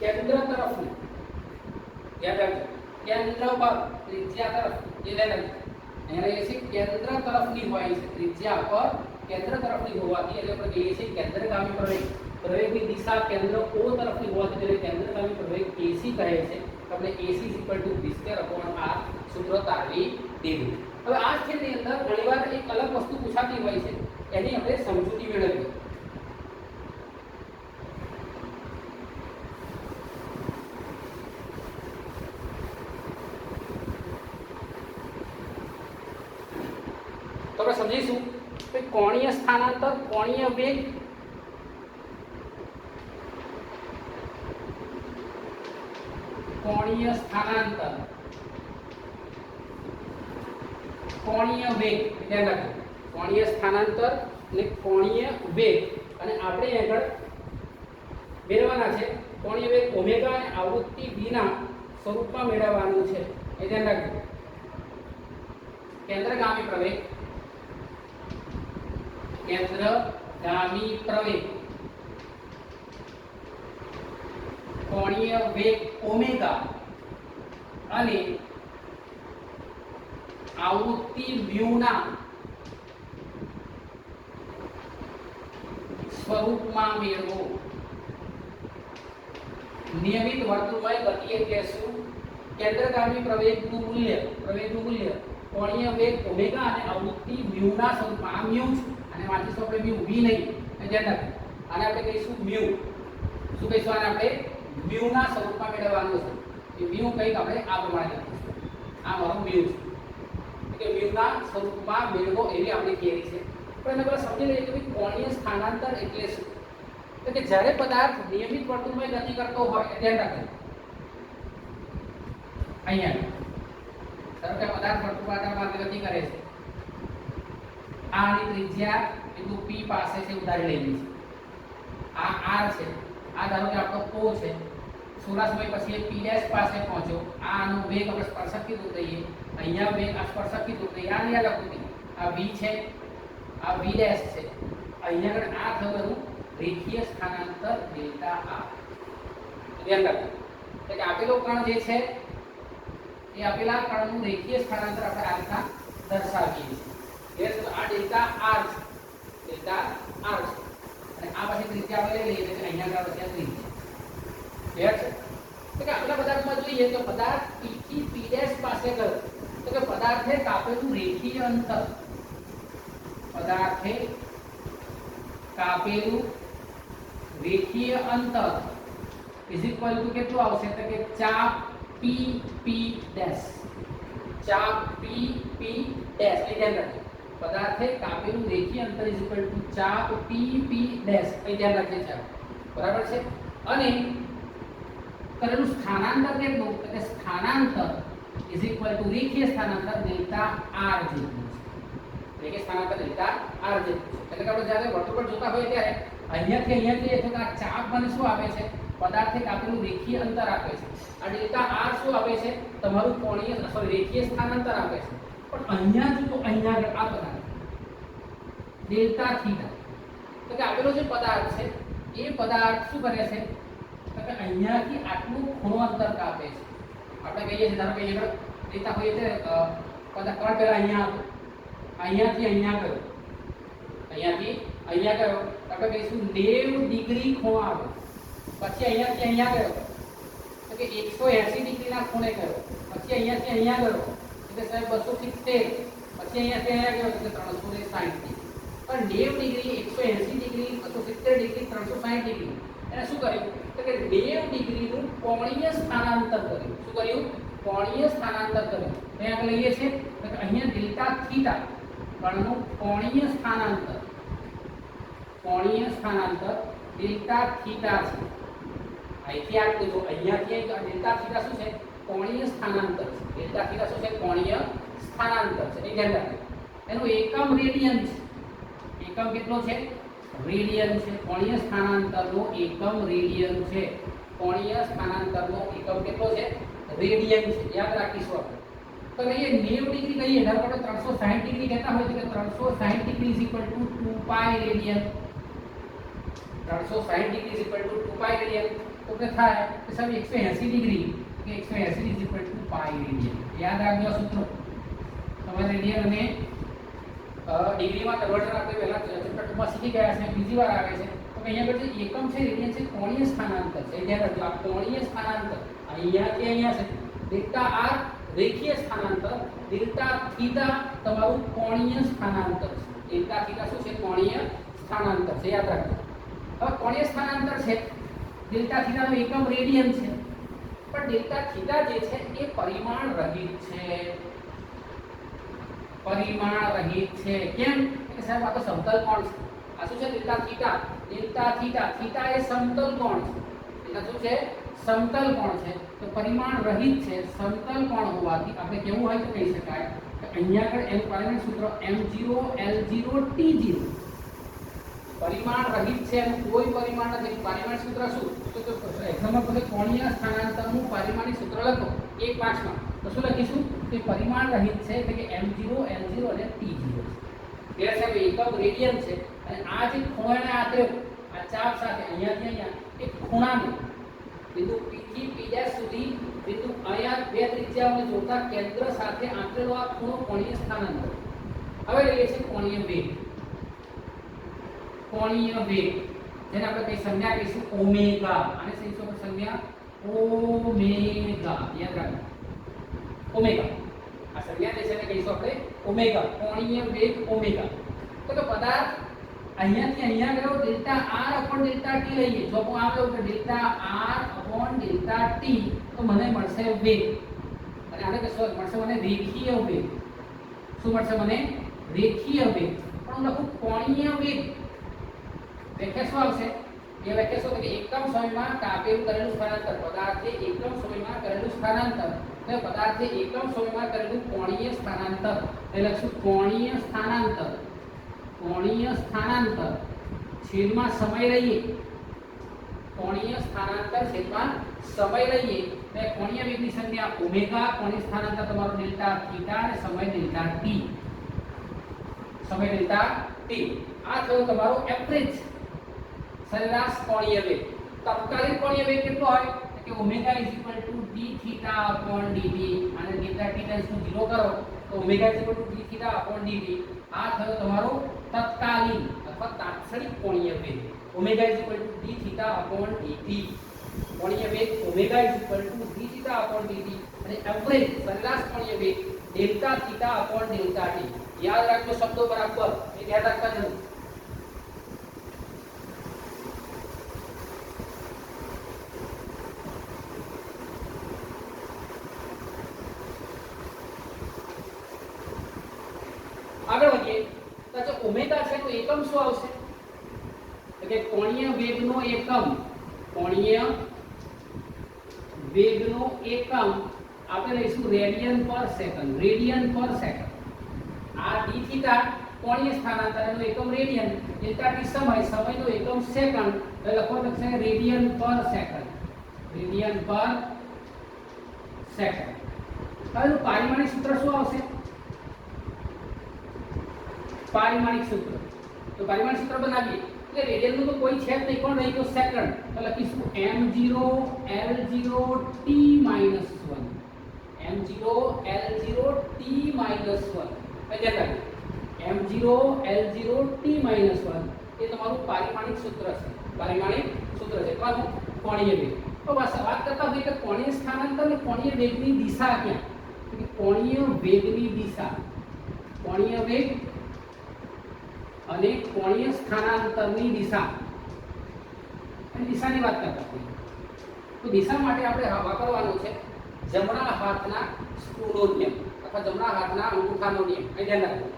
કેન્દ્ર તરફની, યાદ રાખજો, કેન્દ્ર પર ત્રિજ્યા તરફ, એ ધ્યાન રાખજો. એને એ છે કેન્દ્ર તરફની હોય છે, ત્રિજ્યા પર કેન્દ્ર તરફની હોવાથી એટલે આપણે કહીએ છીએ કેન્દ્રગામી પ્રવેગ. પ્રવેગની દિશા કેન્દ્ર O તરફની હોવાથી તેને કેન્દ્રગામી પ્રવેગ AC કહે છે. આપણે AC is equal to v square upon r સૂત્ર તારવી દીધું. હવે આ સ્થિતિની અંદર ઘણીવાર એક અલગ વસ્તુ પૂછાતી હોય છે, એની આપણે સમજૂતી મેળવીએ. તો આપણે સમજીશું કે કોણીય સ્થાનાંતર, કોણીય વેગ, કોણીય સ્થાનાંતર, કોણીય વેગ, ધ્યાન રાખજો. કોણીય સ્થાનાંતર અને કોણીય વેગ, અને આપણે આગળ મેળવવાના છે કોણીય વેગ ઓમેગા અને આવૃત્તિ v ના સ્વરૂપમાં મેળવવાનું છે. એ ધ્યાન રાખજો. કેન્દ્રગામી પ્રવેગ, કેન્દ્રગામી પ્રવેગ, કોણીય વેગ ઓમેગા અને આવૃત્તિ મ્યુ ના સ્વરૂપમાં મેળવો. નિયમિત વર્તુળમય ગતિ એટલે શું? કેન્દ્રગામી પ્રવેગનું મૂલ્ય કોણીય વેગ ઓમેગા અને આવૃત્તિ મ્યુ ના સ્વરૂપમાં. આ મ્યુ છે અને વાંચીશું આપણે મ્યુ, v નહીં, ધ્યાન રાખજો. આને આપણે કહીશું મ્યુ. શું કહીશું આને આપણે? મ્યુ ના સ્વરૂપમાં મેળવવાનું છે. એ મ્યુ કંઈક આપણે આ પ્રમાણે લખીશું. આ મારો મ્યુ છે કે મ્યુ ના સ્વરૂપમાં મેળવો, એવી આપણી થિયરી છે. પણ એને પહેલા સમજી લઈએ કે ભાઈ કોણીય સ્થાનાંતર એટલે શું. તો કે જ્યારે પદાર્થ નિયમિત વર્તુળમાં ગતિ કરતો હોય, ધ્યાન રાખજો. અહીંયા ધારો કે પદાર્થ વર્તુળાકારમાં ગતિ કરે છે. આની ત્રિજ્યા બિંદુ P પાસે છે, ઉદાહરણ લઈએ છીએ. આ R છે. આ ધારો કે આપણો O છે. થોડા સમય પછી P' પાસે પહોંચ્યો. આનો વેગ આપણે સ્પર્શકથી દૂર લઈએ. અહીંયા વેગ આ સ્પર્શકથી દૂર લઈએ. આની આ લખું આ V છે, આ V' છે. અહીંયા આગળ આ થયું રેખીય સ્થાનાંતર ડેલ્ટા R. ધ્યાન રાખજો કે આપેલો કણ જે છે એ આપેલા કણનું રેખીય સ્થાનાંતર આપણે આ રીતના દર્શાવીએ છીએ. આ ડેલ્ટા R છે, ડેલ્ટા R છે. અને આ પછી ત્રિજ્યા આપણે લઈ લઈએ કે અહીંયા આગળ પછી ત્રિજ્યા. ક્લિયર છે? તો કે આપણા પદાર્થમાં જોઈએ તો પદાર્થ P થી P' પાસે ગયો. તો કે પદાર્થે કાપેલું રેખીય અંતર, પદાર્થે કાપેલું રેખીય અંતર ઇઝ ઇક્વલ ટુ કેટલું આવશે? તો કે ચાપ PP'. ચાપ PP'. એ ધ્યાન રાખજો. પદાર્થે કાપેલું રેખીય અંતર ઇઝ ઇક્વલ ટુ ચાપ PP'. એ ધ્યાન રાખજે છે. બરાબર છે? અને કરેલું સ્થાનાંતર કેટલું? તો કે સ્થાનાંતર ઇઝ ઇક્વલ ટુ રેખીય સ્થાનાંતર ડેલ્ટા R જેટલું છે. રેખીય સ્થાનાંતર ડેલ્ટા R જેટલું છે. એટલે કે આપણે જ્યારે વર્તુળ પર જોતા હોઈએ ત્યારે અહીંયાથી અહીંયા જઈએ તો આ ચાપ મને શું આપે છે? પદાર્થે કાપેલું રેખીય અંતર આપે છે. આ ડેલ્ટા R શું આપે છે? તમારું કોણીય રેખીય સ્થાનાંતર આપે છે. પણ અહીંયા જો તો અહીંયા આગળ આ પદાર્થ ડેલ્ટા થીટા, તો કે આપેલો જે પદાર્થ છે એ પદાર્થ શું કરે છે? તો કે અહીંયાથી આટલું ખૂણો અંતર કાપે છે. આપણે કહીએ છીએ ધારો કે અહીંયા લેતા હોઈએ છે પદાર્થ કણ પહેલા અહીંયા હતો, અહીંયાથી અહીંયા ગયો, અહીંયાથી અહીંયા ગયો, આપણે કહીશું 90 ડિગ્રી ખૂણો આવે. પછી અહીંયાથી અહીંયા ગયો તો કે 180 ડિગ્રીના ખૂણે ગયો. પછી અહીંયાથી અહીંયા ગયો એટલે સાહેબ 270 પછી અહીંયાથી અહીંયા ગયો તો 360 પણ 90 ડિગ્રી 180 ડિગ્રી 270 ડિગ્રી 360 ડિગ્રી એને શું કર્યું તો કે 90 ડિગ્રીનું કોણીય સ્થાનાંતર કર્યું. શું કર્યું? કોણીય સ્થાનાંતર કર્યું. અહીં આપણે લઈએ છીએ તો કે અહીંયા ડેલ્ટા થીટા કણનું કોણીય સ્થાનાંતર ડેલ્ટા થીટા છે. અહીંથી આટલું જો અહીંયાથી ડેલ્ટા થીટા શું છે? કોણીય સ્થાનાંતર છે. ડેલ્ટા થીટા શું છે? કોણીય સ્થાનાંતર છે. એ ધ્યાન રાખજો. એનું એકમ રેડિયન છે. એકમ કેટલો છે? રેડિયન છે. કોણીય સ્થાનાંતરનો એકમ રેડિયન છે. કોણીય સ્થાનાંતરનો એકમ કેટલો છે? રેડિયન છે. યાદ રાખીશું આપણે. તો કહીએ 90 ડિગ્રી કહીએ ધારો કે 360 ડિગ્રી કહેતા હોય તો કે 360 ડિગ્રી 2 પાઈ રેડિયન. 360 ડિગ્રી 2 પાઈ રેડિયન તો કે થાય કે સાહેબ 180 ડિગ્રી કે 180 ડિગ્રી 2 પાઈ રેડિયન. યાદ રાખજો સૂત્રો. તમારે રેડિયન અને ડિગ્રીમાં કન્વર્ટર આપણે પહેલા ચેપ્ટર 2 માં શીખી ગયા છે, બીજી વાર આવે છે. તો અહીંયા પર જે એકમ છે રેડિયન છે કોણીય સ્થાનાંતર છે. ધ્યાન રાખજો આ કોણીય સ્થાનાંતર અહીંયાથી અહીંયા છે. ડેલ્ટા આર રેખીય સ્થાનાંતર, ડેલ્ટા થીટા તમારું કોણીય સ્થાનાંતર છે. ડેલ્ટા થીટા શું છે? કોણીય સ્થાનાંતર છે. યાદ રાખજો. હવે કોણીય સ્થાનાંતર છે, ડેલ્ટા થીટાનો એકમ રેડિયન છે, પણ ડેલ્ટા થીટા જે છે એ પરિમાણ રહિત છે. પરિમાણ રહિત છે. કેમ? કે સાહેબ આ તો સમતલ કોણ છે. આ શું છે? Delta theta. Delta theta, theta એ સમતલ કોણ છે. એટલે શું છે? સમતલ કોણ છે. તો પરિમાણ રહિત છે. સમતલ કોણ હોવાથી આપણે કેવું હોય તો કહી શકાય કે અહીંયા આગળ એનું પરિમાણ સૂત્ર m0 l0 t0. પરિમાણ રહિત છે, એનું કોઈ પરિમાણ નથી. પરિમાણ સૂત્ર શું? તો એક્ઝામ્પલ પછી કોણીય સ્થાનાંતરનું પરિમાણિક સૂત્ર લખો 1 5 માં. તો શું લખીશું? કે પરિમાણ રહિત છે એટલે કે m0 l0 અને t0 છે. એ સાહેબ એકમ રેડિયન છે અને આ જે ખૂણાને આંતર્યો આ ચાપ સાથે અહીંયાથી અહીંયા એક ખૂણાને બિંદુ P થી P' સુધી બિંદુ અહીંયા બે ત્રિજ્યાઓને જોડતા કેન્દ્ર સાથે આંતરેલો આ ખૂણો કોણીય સ્થાનાંતર. હવે લઈએ છીએ કોણીય વેગ. કોણીય વેગ જેને આપણે કઈ સંજ્ઞા કહીશું ઓમેગા. આને કહીશું આપણે સંજ્ઞા ઓમેગા. યાદ રાખો ઓમેગા. આ સંજ્ઞા જે છે એને કહીશું આપણે ઓમેગા. કોણીય વેગ ઓમેગા. તો કે પદાર્થ અહીંયાથી અહીંયા ગયો delta r upon delta t લઈએ. જો હું આમ લઉં કે delta r upon delta t તો મને મળશે વેગ. અને આને કહેશું મળશે મને રેખીય વેગ. શું મળશે મને? રેખીય વેગ. પણ હું લખું કોણીય વેગ. વ્યાખ્યા શું આવશે? એ વ્યાખ્યા શું કે એકમ સમયમાં કાપેલું કરેલું સ્થાનાંતર. પદાર્થે એકમ સમયમાં કરેલું સ્થાનાંતર. એટલે પદાર્થે એકમ સમયમાં કરેલું કોણીય સ્થાનાંતર. એટલે લખશું કોણીય સ્થાનાંતર. કોણીય સ્થાનાંતર છેદમાં સમય લઈએ. કોણીય સ્થાનાંતર છેદમાં સમય લઈએ. એટલે કોણીય વેગની સંજ્ઞા ઓમેગા. કોણીય સ્થાનાંતર તમારું ડેલ્ટા થીટા અને સમય ડેલ્ટા ટી. સમય ડેલ્ટા ટી. આ થયો તમારો એવરેજ સરેરાશ કોણીય વેગ. તત્કાલીન કોણીય વેગ કેટલો હોય કે omega d theta upon dt. અને ડેલ્ટા t → 0 કરો તો omega d theta upon dt. આ થયો તમારો તત્કાલીન અથવા તાત્ક્ષણિક કોણીય વેગ. Omega d theta upon dt. કોણીય વેગ omega d theta upon dt અને એવરેજ સરેરાશ કોણીય વેગ delta theta upon delta t. યાદ રાખજો શબ્દો બરાબર એ ધ્યાન રાખવા જરૂર. આગળ વધીએ તો જે ઓમેગા છે તો એકમ શું આવશે? તો કે કોણીય વેગનો એકમ. કોણીય વેગનો એકમ આપણે લઈશું રેડિયન પર સેકન્ડ. રેડિયન પર સેકન્ડ. આ d થીટા કોણીય સ્થાનાંતર એનો એકમ રેડિયન. ડેલ્ટા t સમય. સમયનો એકમ સેકન્ડ. એટલે લખવાનું છે રેડિયન પર સેકન્ડ. રેડિયન પર સેકન્ડ. હવે પારિમાણિક સૂત્ર શું આવશે? પારિમાણિક સૂત્ર. તો પારિમાણિક સૂત્ર બનાવીએ એટલે રેડિયનનું તો કોઈ છે જ નહીં. કોણ રહી ગયો? સેકન્ડ. તો લખીશું m0 l0 t - 1. m0 l0 t - 1. ધ્યાન રાખજો m0 l0 t - 1 એ તમારું પારિમાણિક સૂત્ર છે. પારિમાણિક સૂત્ર છે. કોનું? કોણીય વેગ. તો વાત કરતા હોય કે કોણીય સ્થાનાંતર અને કોણીય વેગની દિશા ક્યાં? કોણીય વેગની દિશા, કોણીય વેગ અને કોણીય સ્થાનાંતરની દિશા, અને દિશાની વાત કરતા હોઈએ તો દિશા માટે આપણે વાપરવાનું છે જમણા હાથના સ્ક્રૂનો નિયમ અથવા જમણા હાથના અંગૂઠાનો નિયમ. અહીં ધ્યાન રાખજો.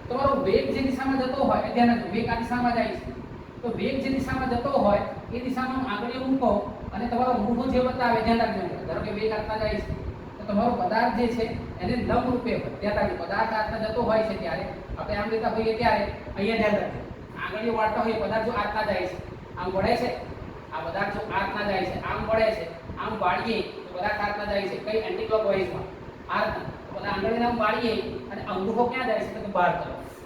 તમારો વેગ જે દિશામાં જતો હોય એ ધ્યાન રાખજો. વેગ આ દિશામાં જાય છે તો વેગ જે દિશામાં જતો હોય એ દિશામાં આંગળીઓ મૂકો અને તમારો અંગૂઠો જે બતાવે ધ્યાન રાખજો. ધારો કે વેગ હાથમાં જાય છે તો તમારો પદાર્થ જે છે એને લંબ રૂપે ધ્યાન રાખજો. પદાર્થ હાથમાં જતો હોય છે ત્યારે આપણે આમ લેતા હોઈએ ત્યારે અહીંયા ધ્યાન રાખજો. આંગળીઓ વાળતા હોઈએ પદાર્થ જો હાથમાં જાય છે આમ વળે છે, આ પદાર્થ જો હાથમાં જાય છે આમ વળે છે, આમ વાળીએ તો પદાર્થ હાથમાં જાય છે કઈ એન્ટી ક્લોકવાઇઝમાં આ રીતના. બધા આંગળીને આમ વાળીએ અને અંગૂઠો ક્યાં જાય છે તો બહાર તરફ.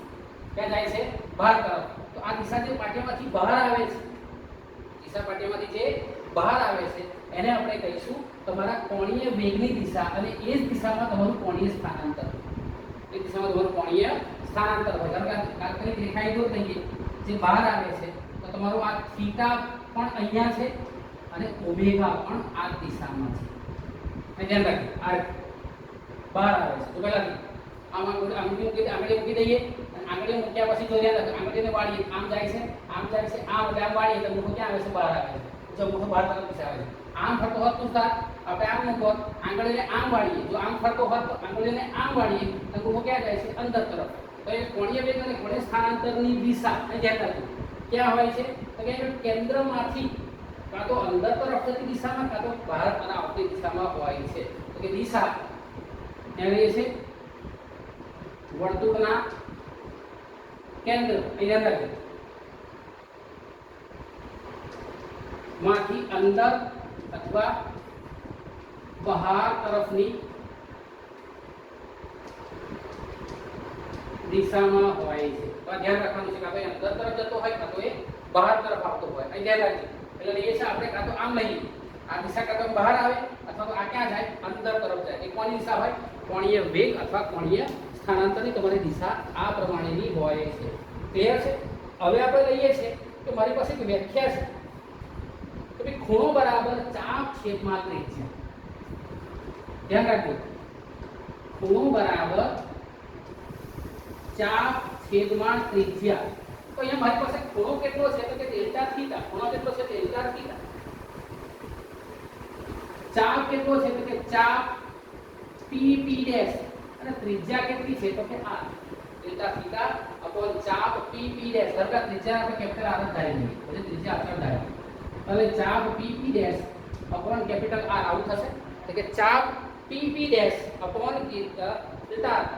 ક્યાં જાય છે? બહાર તરફ. તો આ દિશા જે પાટિયામાંથી બહાર આવે છે, દિશા પાટિયામાંથી જે બહાર આવે છે એને આપણે કહીશું તમારા કોણીય વેગની દિશા, અને એ જ દિશામાં તમારું કોણીય સ્થાનાંતર. એ દિશામાં તમારું કોણીય સ્થાનાંતર હોય. કારણ કે કાલ્પનિક રેખા દૂર થઈ ગઈ જે બહાર આવે છે તો તમારું આ થીટા પણ અહીંયા છે અને ઓમેગા પણ આ દિશામાં છે. ધ્યાન રાખજો. આ બહાર આવે છે તો પહેલાથી આંગળી મૂકી દઈએ અને આંગળી મૂક્યા પછી જો ધ્યાન રાખજો આંગળીને વાળીએ આમ જાય છે આમ જાય છે આમ એટલે આમ વાળીએ તો મુખો ક્યાં આવે છે? બહાર આવે છે. જો મુખો બહાર તરફ દિશા આવે છે. આમ ફરતો હોત તો આપણે આમ મૂકો આંગળીને આમ વાળીએ, જો આમ ફરતો હોત તો આંગળીને આમ વાળીએ તો મુખો ક્યાં જાય છે? અંદર તરફ. તો એ કોણીય વેગ અને કોણીય સ્થાનાંતરની દિશા ધ્યાન રાખજો ક્યાં હોય છે તો કે કેન્દ્રમાંથી કાં તો અંદર તરફ જતી દિશામાં કાં તો બહાર અને આવતી દિશામાં હોય છે. તો કે દિશા એ છે વર્તુળના કેન્દ્ર અહીંયા રાખજો માંથી અંદર અથવા બહાર તરફની દિશામાં હોય છે. તો ધ્યાન રાખવાનું છે કે ભાઈ અંદર તરફ જતો હોય કાં તો એ બહાર તરફ આવતો હોય. અહીં ધ્યાન રાખજો. એટલે એ છે આપણે કાં તો આમ લઈએ આ દિશા કાં તો બહાર આવે અથવા તો આ ક્યાં જાય? અંદર તરફ જાય. એ કોની દિશા હોય? કોણીય વેગ અથવા કોણીય સ્થાનાંતરની તમારી દિશા આ પ્રમાણેની હોય છે. ક્લિયર છે? હવે આપણે લઈએ છીએ કે મારી પાસે એક વ્યાખ્યા છે કે ભાઈ ખૂણો બરાબર ચાપ છેદમાં ત્રિજ્યા. ધ્યાન રાખજો. ખૂણો બરાબર ચાપ છેદમાં ત્રિજ્યા. તો અહીંયા મારી પાસે ખૂણો કેટલો છે તો કે ડેલ્ટા થીટા. ખૂણો કેટલો છે? Delta theta. ચાપ કેટલો છે તો કે ચાપ પી પી ડેશ, અને ત્રિજ્યા કેટલી છે તો કે r. ડેલ્ટા થીટા અપોન ચાપ પી પી ડેશ. ધરકા ત્રિજ્યા આપણે કેપિટલ r જ ધારી લઈએ. પછી ત્રિજ્યા અચળ ધારી. હવે ચાપ P P dash upon capital r આવું થશે. તો કે ચાપ P P dash upon delta.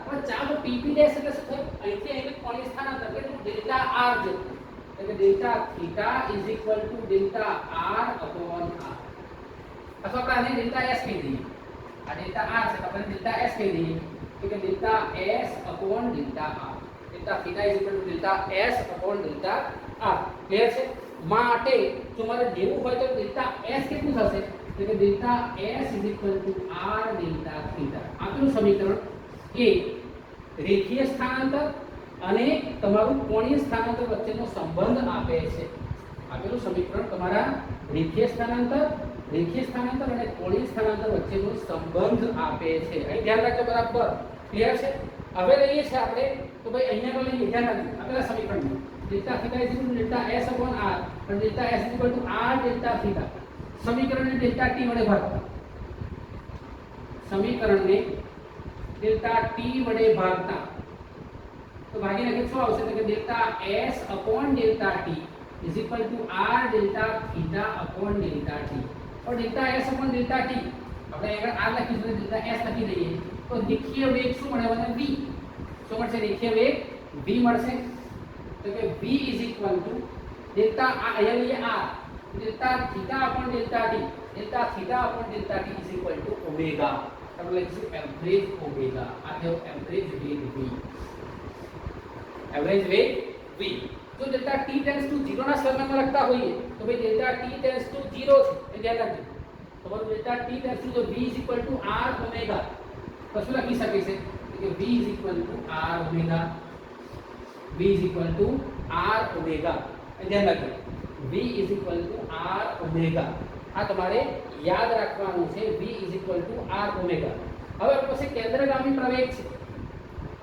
પણ ચાપ પી પી ડેશ એટલે શું થાય? અહીંથી અહીં કોણીય સ્થાનાંતર કેટલું? ડેલ્ટા r જેટલું. એટલે કે delta theta is equal to delta r upon r. અથવા આપણે આને ડેલ્ટા s કહી દઈએ. આ ડેલ્ટા r છે તો આપણે ડેલ્ટા s કહી દઈએ કે delta s upon delta r. Delta theta is equal to delta s upon delta r. Clear છે? માટે જો મારે લેવું હોય તો ડેલ્ટા s કેટલું થશે? તો કે delta s is equal to r delta theta. આપેલું સમીકરણ એ રેખીય સ્થાનાંતર અને તમારું કોણીય સ્થાનાંતર વચ્ચેનો સંબંધ આપે છે. આપેલું સમીકરણ તમારા રેખીય સ્થાનાંતર અને કોણીય સ્થાનાંતર વચ્ચેનો સંબંધ આપે છે. અહીં ધ્યાન રાખજો બરાબર. ક્લિયર છે? હવે લઈએ છે આપણે તો ભાઈ અહીંયા તો લઈએ ધ્યાન રાખજો આપેલા સમીકરણમાં delta theta is equal to delta s upon r, પણ delta s is equal to r delta theta. સમીકરણને ડેલ્ટા t વડે ભાગતા. સમીકરણને ડેલ્ટા t વડે ભાગતા તો ભાગી નાખીએ શું આવશે? તો કે delta s upon delta t is equal to r delta theta upon delta t. और delta s upon delta t આપણે આગળ r લખીશું તો ડેલ્ટા s લખી દઈએ તો રેખીય વેગ શું મળે? મને v. શું મળશે? રેખીય વેગ v મળશે. તો કે v is equal to delta અહીંયા લઈએ r delta theta upon delta t. Delta theta upon delta t is equal two omega. આપણે લખીશું એવરેજ ઓમેગા. આ થયો એવરેજ વેગ v. એવરેજ વેગ v. જો ડેલ્ટા t ટેન્ડ્સ ટુ 0 ના સંદર્ભમાં લખતા હોઈએ તો ભાઈ ડેલ્ટા t ટેન્ડ્સ ટુ 0 છે એ ધ્યાન રાખજો. તમારું delta t tends to v is equal to r omega તો શું લખી શકે છે કે v is equal to r omega. v is equal to r omega એ ધ્યાન રાખજો. v is equal to r omega. આ તમારે યાદ રાખવાનું છે. v is equal to r omega. હવે આપણી પાસે કેન્દ્રગામી પ્રવેગ છે,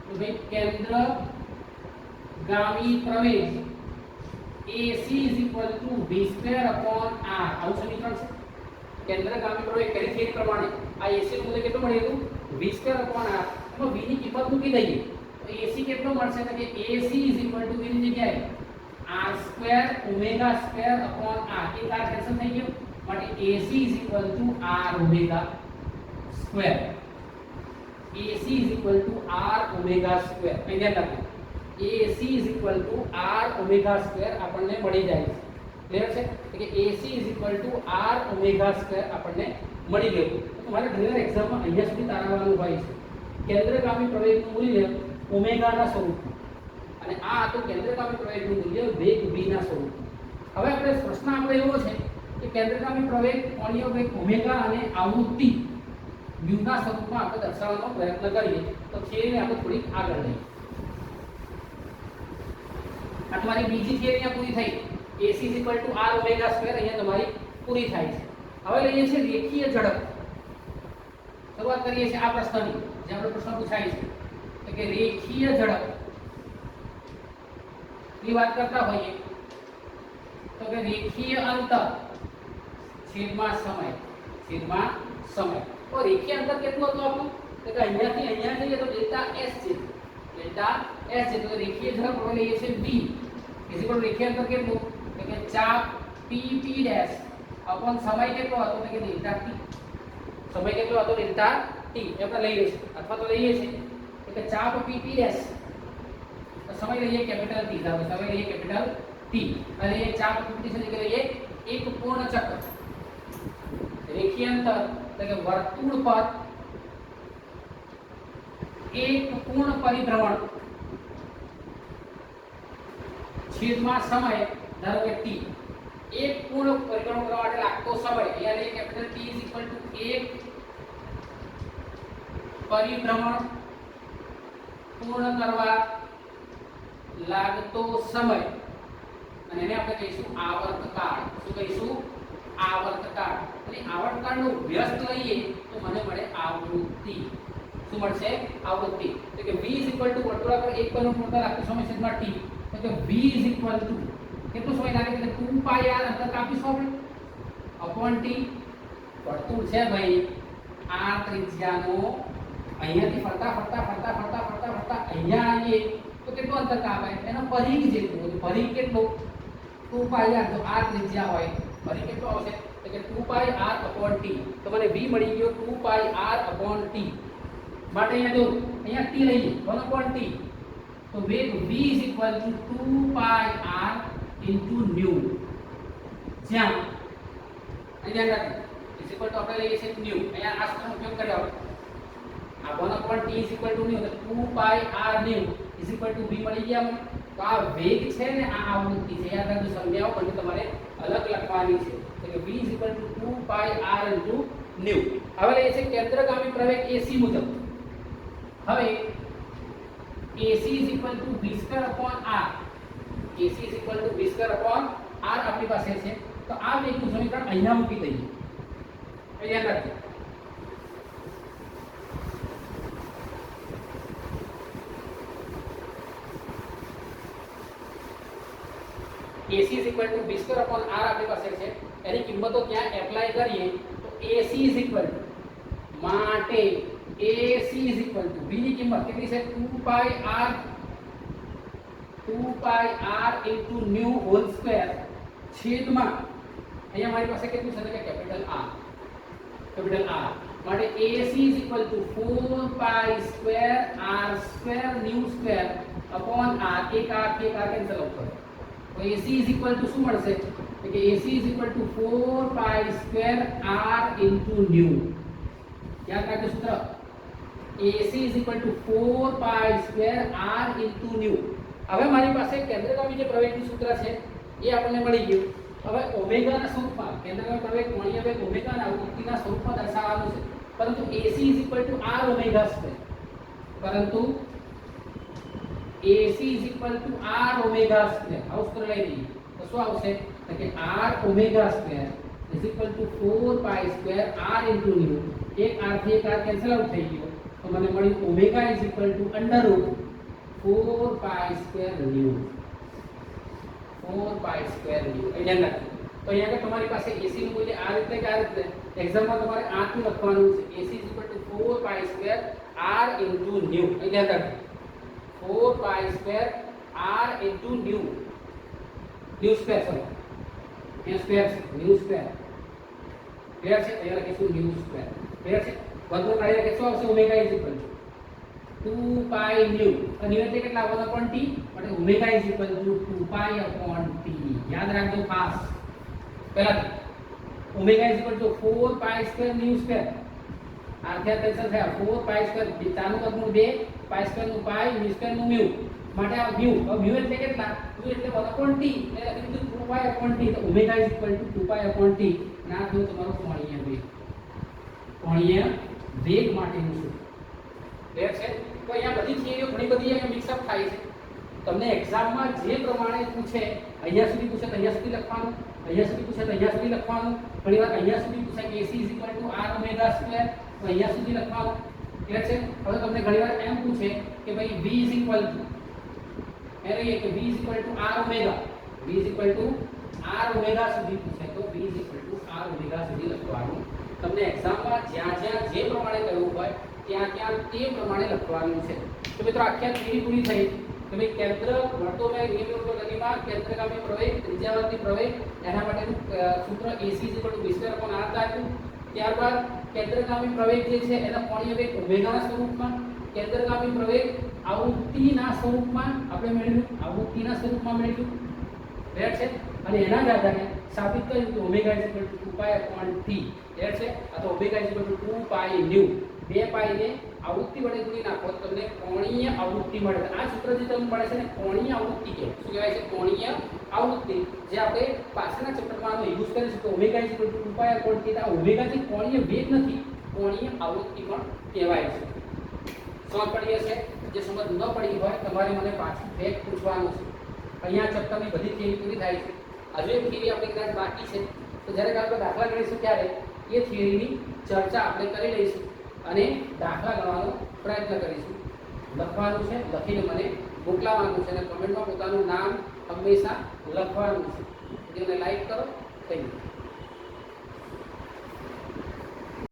તો ભાઈ કેન્દ્રગામી પ્રવેગ AC v² r આવું સમીકરણ છે. કેન્દ્રગામી પ્રવેગ પહેલી થિયરી પ્રમાણે આ AC નું મૂલ્ય કેટલું મળ્યું હતું v² r. એમાં v ની કિંમત મૂકી દઈએ તો AC કેટલો મળશે તો કે AC v ની જગ્યાએ r² ω² r. એક આ કેન્સલ થઈ ગયો માટે AC r ω². AC r ω². અહીંયા લખો AC r ω² આપણને મળી જાય છે. ક્લિયર છે કે AC r ω² આપણને મળી ગયું. તો તમારે ઘણીવાર એક્ઝામમાં અહીંયા સુધી તારવવાનું હોય છે. કેન્દ્રગામી પ્રવેગનું મૂલ્ય ઓમેગાના સ્વરૂપમાં અને આ હતું કેન્દ્રગામી પ્રવેગનું મૂલ્ય વેગ v ના સ્વરૂપમાં. હવે આપણે પ્રશ્ન આપણો એવો છે કે કેન્દ્રગામી પ્રવેગ કોણીય વેગ ઓમેગા અને આવૃત્તિ v ના સ્વરૂપમાં આપણે દર્શાવવાનો પ્રયત્ન કરીએ તો થિયરીને આપણે થોડી આગળ લઈએ. આ તમારી બીજી થિયરી અહીંયા પૂરી થઈ. AC r ω² અહીંયા તમારી પૂરી થાય છે. હવે લઈએ છીએ રેખીય ઝડપ. શરૂઆત કરીએ છીએ આ પ્રશ્નની જે આપણે પ્રશ્ન પૂછાય છે તો કે રેખીય ઝડપ ની વાત કરતા હોઈએ તો કે રેખીય અંતર છેદમાં સમય તો રેખીય અંતર કેટલું હતું આપણું તો કે અહીંયાથી અહીંયા જઈએ તો ડેલ્ટા S છે તો રેખીય ઝડપ આપણે લઈએ છીએ v રેખીય અંતર કેટલું તો કે ચાપ PP' અપોન સમય કેટલો હતો તો કે ડેલ્ટા t. સમય કેટલો હતો ડેલ્ટા t આપણે લઈએ છીએ અથવા તો લઈએ છીએ તો કે ચાપ PP' તો સમય લઈએ કેપિટલ T. તો સમય લઈએ કેપિટલ T અને એ ચાપ PP' છે કે લઈએ એક પૂર્ણ ચક્ર. રેખીય અંતર એટલે કે વર્તુળ પર એક પૂર્ણ પરિભ્રમણ છેદમાં સમય ધારો કે t. એક પૂર્ણ પરિભ્રમણ કરવા માટે લાગતો સમય અહીંયા લઈએ કેપિટલ T એક પરિભ્રમણ પૂર્ણ કરવા લાગતો સમય અને એને આપણે કહીશું આવર્તકાળ. શું કહીશું? આવર્તકાળ. અને આવર્તકાળનો વ્યસ્ત લઈએ તો મને મળે આવૃત્તિ. શું મળશે? આવૃત્તિ. તો કે v વર્તુળાકાર એક પરિભ્રમણ પૂર્ણ લાગતો સમય છેદમાં t. તો કે v કેટલો સમય લાગે એટલે 2π r અંતર કાપીશું આપણે અપોન t. વર્તુળ છે ભાઈ આ ત્રિજ્યાનો અહીંયાથી ફરતા અહીંયા આવીએ તો કેટલું અંતર કાપાય એનો પરિઘ જેટલું. પરિઘ કેટલો 2π r. તો r ત્રિજ્યા હોય પરિઘ કેટલો આવશે તો કે 2π r અપોન t. તો મને v મળી ગયો 2π r અપોન t. માટે અહીંયા જો અહીંયા t લઈએ 1 અપોન t. તો વેગ v 2π r * ન્યુ. જ્યાં અહીંયા લખી આપણે લઈએ છીએ ન્યુ. અહીંયા આ સૂત્રનો ઉપયોગ કર્યો આ 1 upon t = ન્યુ તો 2π r ન્યુ = v મળી ગયા મને. તો આ વેગ છે ને આ આવૃત્તિ છે. યાદ રાખજો સંજ્ઞાઓ બંને તમારે અલગ લખવાની છે. તો કે v = 2π r * ન્યુ. હવે લઈએ છીએ કેન્દ્રગામી પ્રવેગ AC મુજબ. હવે AC = v² upon r. AC = v² upon r આપણી પાસે છે. તો આ વેગનું સમીકરણ અહીંયા મૂકી દઈએ. અહીંયા રાખજો. AC = v² upon r આપણી પાસે છે. એની કિંમતો ત્યાં એપ્લાય કરીએ તો AC માટે AC v ની કિંમત કેટલી છે 2π r * ન્યુ હોલ સ્ક્વેર છેદમાં અહીંયા મારી પાસે કેટલું છે કે કેપિટલ R માટે AC = 4π² r² new square upon r. એક r કેન્સલ આઉટ કરો તો AC શું મળશે તો કે AC = 4π² r * ન્યુ. યાદ રાખજો સૂત્ર AC = 4π² r * ન્યુ. હવે મારી પાસે કેન્દ્રગામી જે પ્રવેગનું સૂત્ર છે એ આપણને મળી ગયું. હવે ઓમેગાના સ્વરૂપમાં કેન્દ્રગામી પ્રવેગ કોણીય વેગ ઓમેગાના આવૃત્તિના સ્વરૂપમાં દર્શાવવાનું છે. પરંતુ AC = r ω². પરંતુ AC = r ω². આવું સૂત્ર લઈ લઈએ તો શું આવશે તો કે r ω² = 4π² r * ન્યુ એક r થી એક r કેન્સલ આઉટ થઈ ગયો તો મને મળ્યું omega is equal two under route 4 pi square new 4 pi square new અહીંયા નથી તો અહીંયા આગળ તમારી પાસે AC નું મૂલ્ય આ રીતે કે આ રીતે એક્ઝામમાં તમારે આટલું લખવાનું છે AC is equal two 4 pi square r into new અહીંયા આગળ 4 pi square r into new new square sorry અહીંયા સ્ક્વેર છે ન્યુ સ્ક્વેર ક્લિયર છે અહીંયા લખીશું ન્યુ સ્ક્વેર ક્લિયર છે વર્ગમૂળ કાઢી નાખીએ શું આવશે omega is equal two 2 pi new અને ન્યુ એટલે કેટલા 1 upon t માટે omega is equal two 2 pi upon t યાદ રાખજો ખાસ પહેલા omega is equal two 4 pi square new square આ થયા કેન્સલ થયા 4 પાઈ સ્ક્વેર ચાનું વર્ગમૂળ 2 પાઈ સ્ક્વેર નું પાઈ ન્યુ સ્ક્વેર નું મ્યુ માટે આ મ્યુ મ્યુ એટલે કેટલા મ્યુ એટલે 1 upon t એટલે લખી દીધું 2 પાઈ upon t તો omega is equal two 2 pi upon t અને આ થયું તમારું કોણીય વેગ માટેનું સૂત્ર ક્લિયર છે તો અહીંયા બધી થિયરીઓ ઘણી બધી અહીંયા મિક્સ અપ થાય છે તમને એક્ઝામમાં જે પ્રમાણે પૂછે અહીંયા સુધી પૂછે તો અહીંયા સુધી લખવાનું અહીંયા સુધી પૂછે તો અહીંયા સુધી લખવાનું ઘણીવાર અહીંયા સુધી પૂછે કે AC r ઓમેગા સ્ક્વેર તો અહીંયા સુધી લખવાનું ક્લિયર છે હવે તમને ઘણીવાર એમ પૂછે કે ભાઈ V ઇઝ ઇક્વલ ટુ એટલે કે V is equal to r omega V is equal to r omega સુધી પૂછે તો V is equal to r omega સુધી લખવાનું તમને એક્ઝામમાં જ્યાં જ્યાં જે પ્રમાણે કહ્યું હોય ત્યાં ત્યાં તે પ્રમાણે લખવાનું છે તો મિત્રો આખ્યા થિયરી પૂરી થઈ કે ભાઈ કેન્દ્ર વર્તુળમાં નિયમિત ગતિમાં કેન્દ્રગામી પ્રવેગ ત્રિજ્યાવર્તી પ્રવેગ એના માટેનું સૂત્ર AC v²/r આપ્યું ત્યારબાદ કેન્દ્રગામી પ્રવેગ જે છે એના કોણીય વેગ ઓમેગાના સ્વરૂપમાં કેન્દ્રગામી પ્રવેગ આવૃત્તિના સ્વરૂપમાં આપણે મેળવ્યું આવૃત્તિના સ્વરૂપમાં મેળવ્યું ક્લિયર છે અને એના જ આધારે સાબિત કર્યું કે omega is equal two 2 pi upon t clear છે અથવા omega is equal two 2 pi new 2 પાઈ ને આવૃત્તિ વડે ગુણી નાખો તો તમને કોણીય આવૃત્તિ મળે આ સૂત્ર જે તમને મળે છે ને કોણીય આવૃત્તિ કહેવાય શું કહેવાય છે કોણીય આવૃત્તિ જે આપણે પાછળના ચેપ્ટરમાં આનો યુઝ કરીશું કે omega is equal two 2 pi upon t આ ઓમેગા થી કોણીય વેગ નથી કોણીય આવૃત્તિ પણ કહેવાય છે સમજ પડી હશે જે સમજ ન પડી હોય તમારે મને પાછું બેક પૂછવાનું છે અહીંયા ચેપ્ટરની બધી થિયરી પૂરી થાય છે હજુ એક થિયરી આપણે કદાચ બાકી છે તો જ્યારે આપણે દાખલા ગણીશું ત્યારે એ થિયરીની ચર્ચા આપણે કરી લઈશું અને દાખલા ગણવાનો પ્રયત્ન કરીશું લખવાનું છે લખીને મને મોકલાવાનું છે અને કમેન્ટમાં પોતાનું નામ હંમેશા લખવાનું છે વિડીયોને લાઈક કરો થેન્ક યુ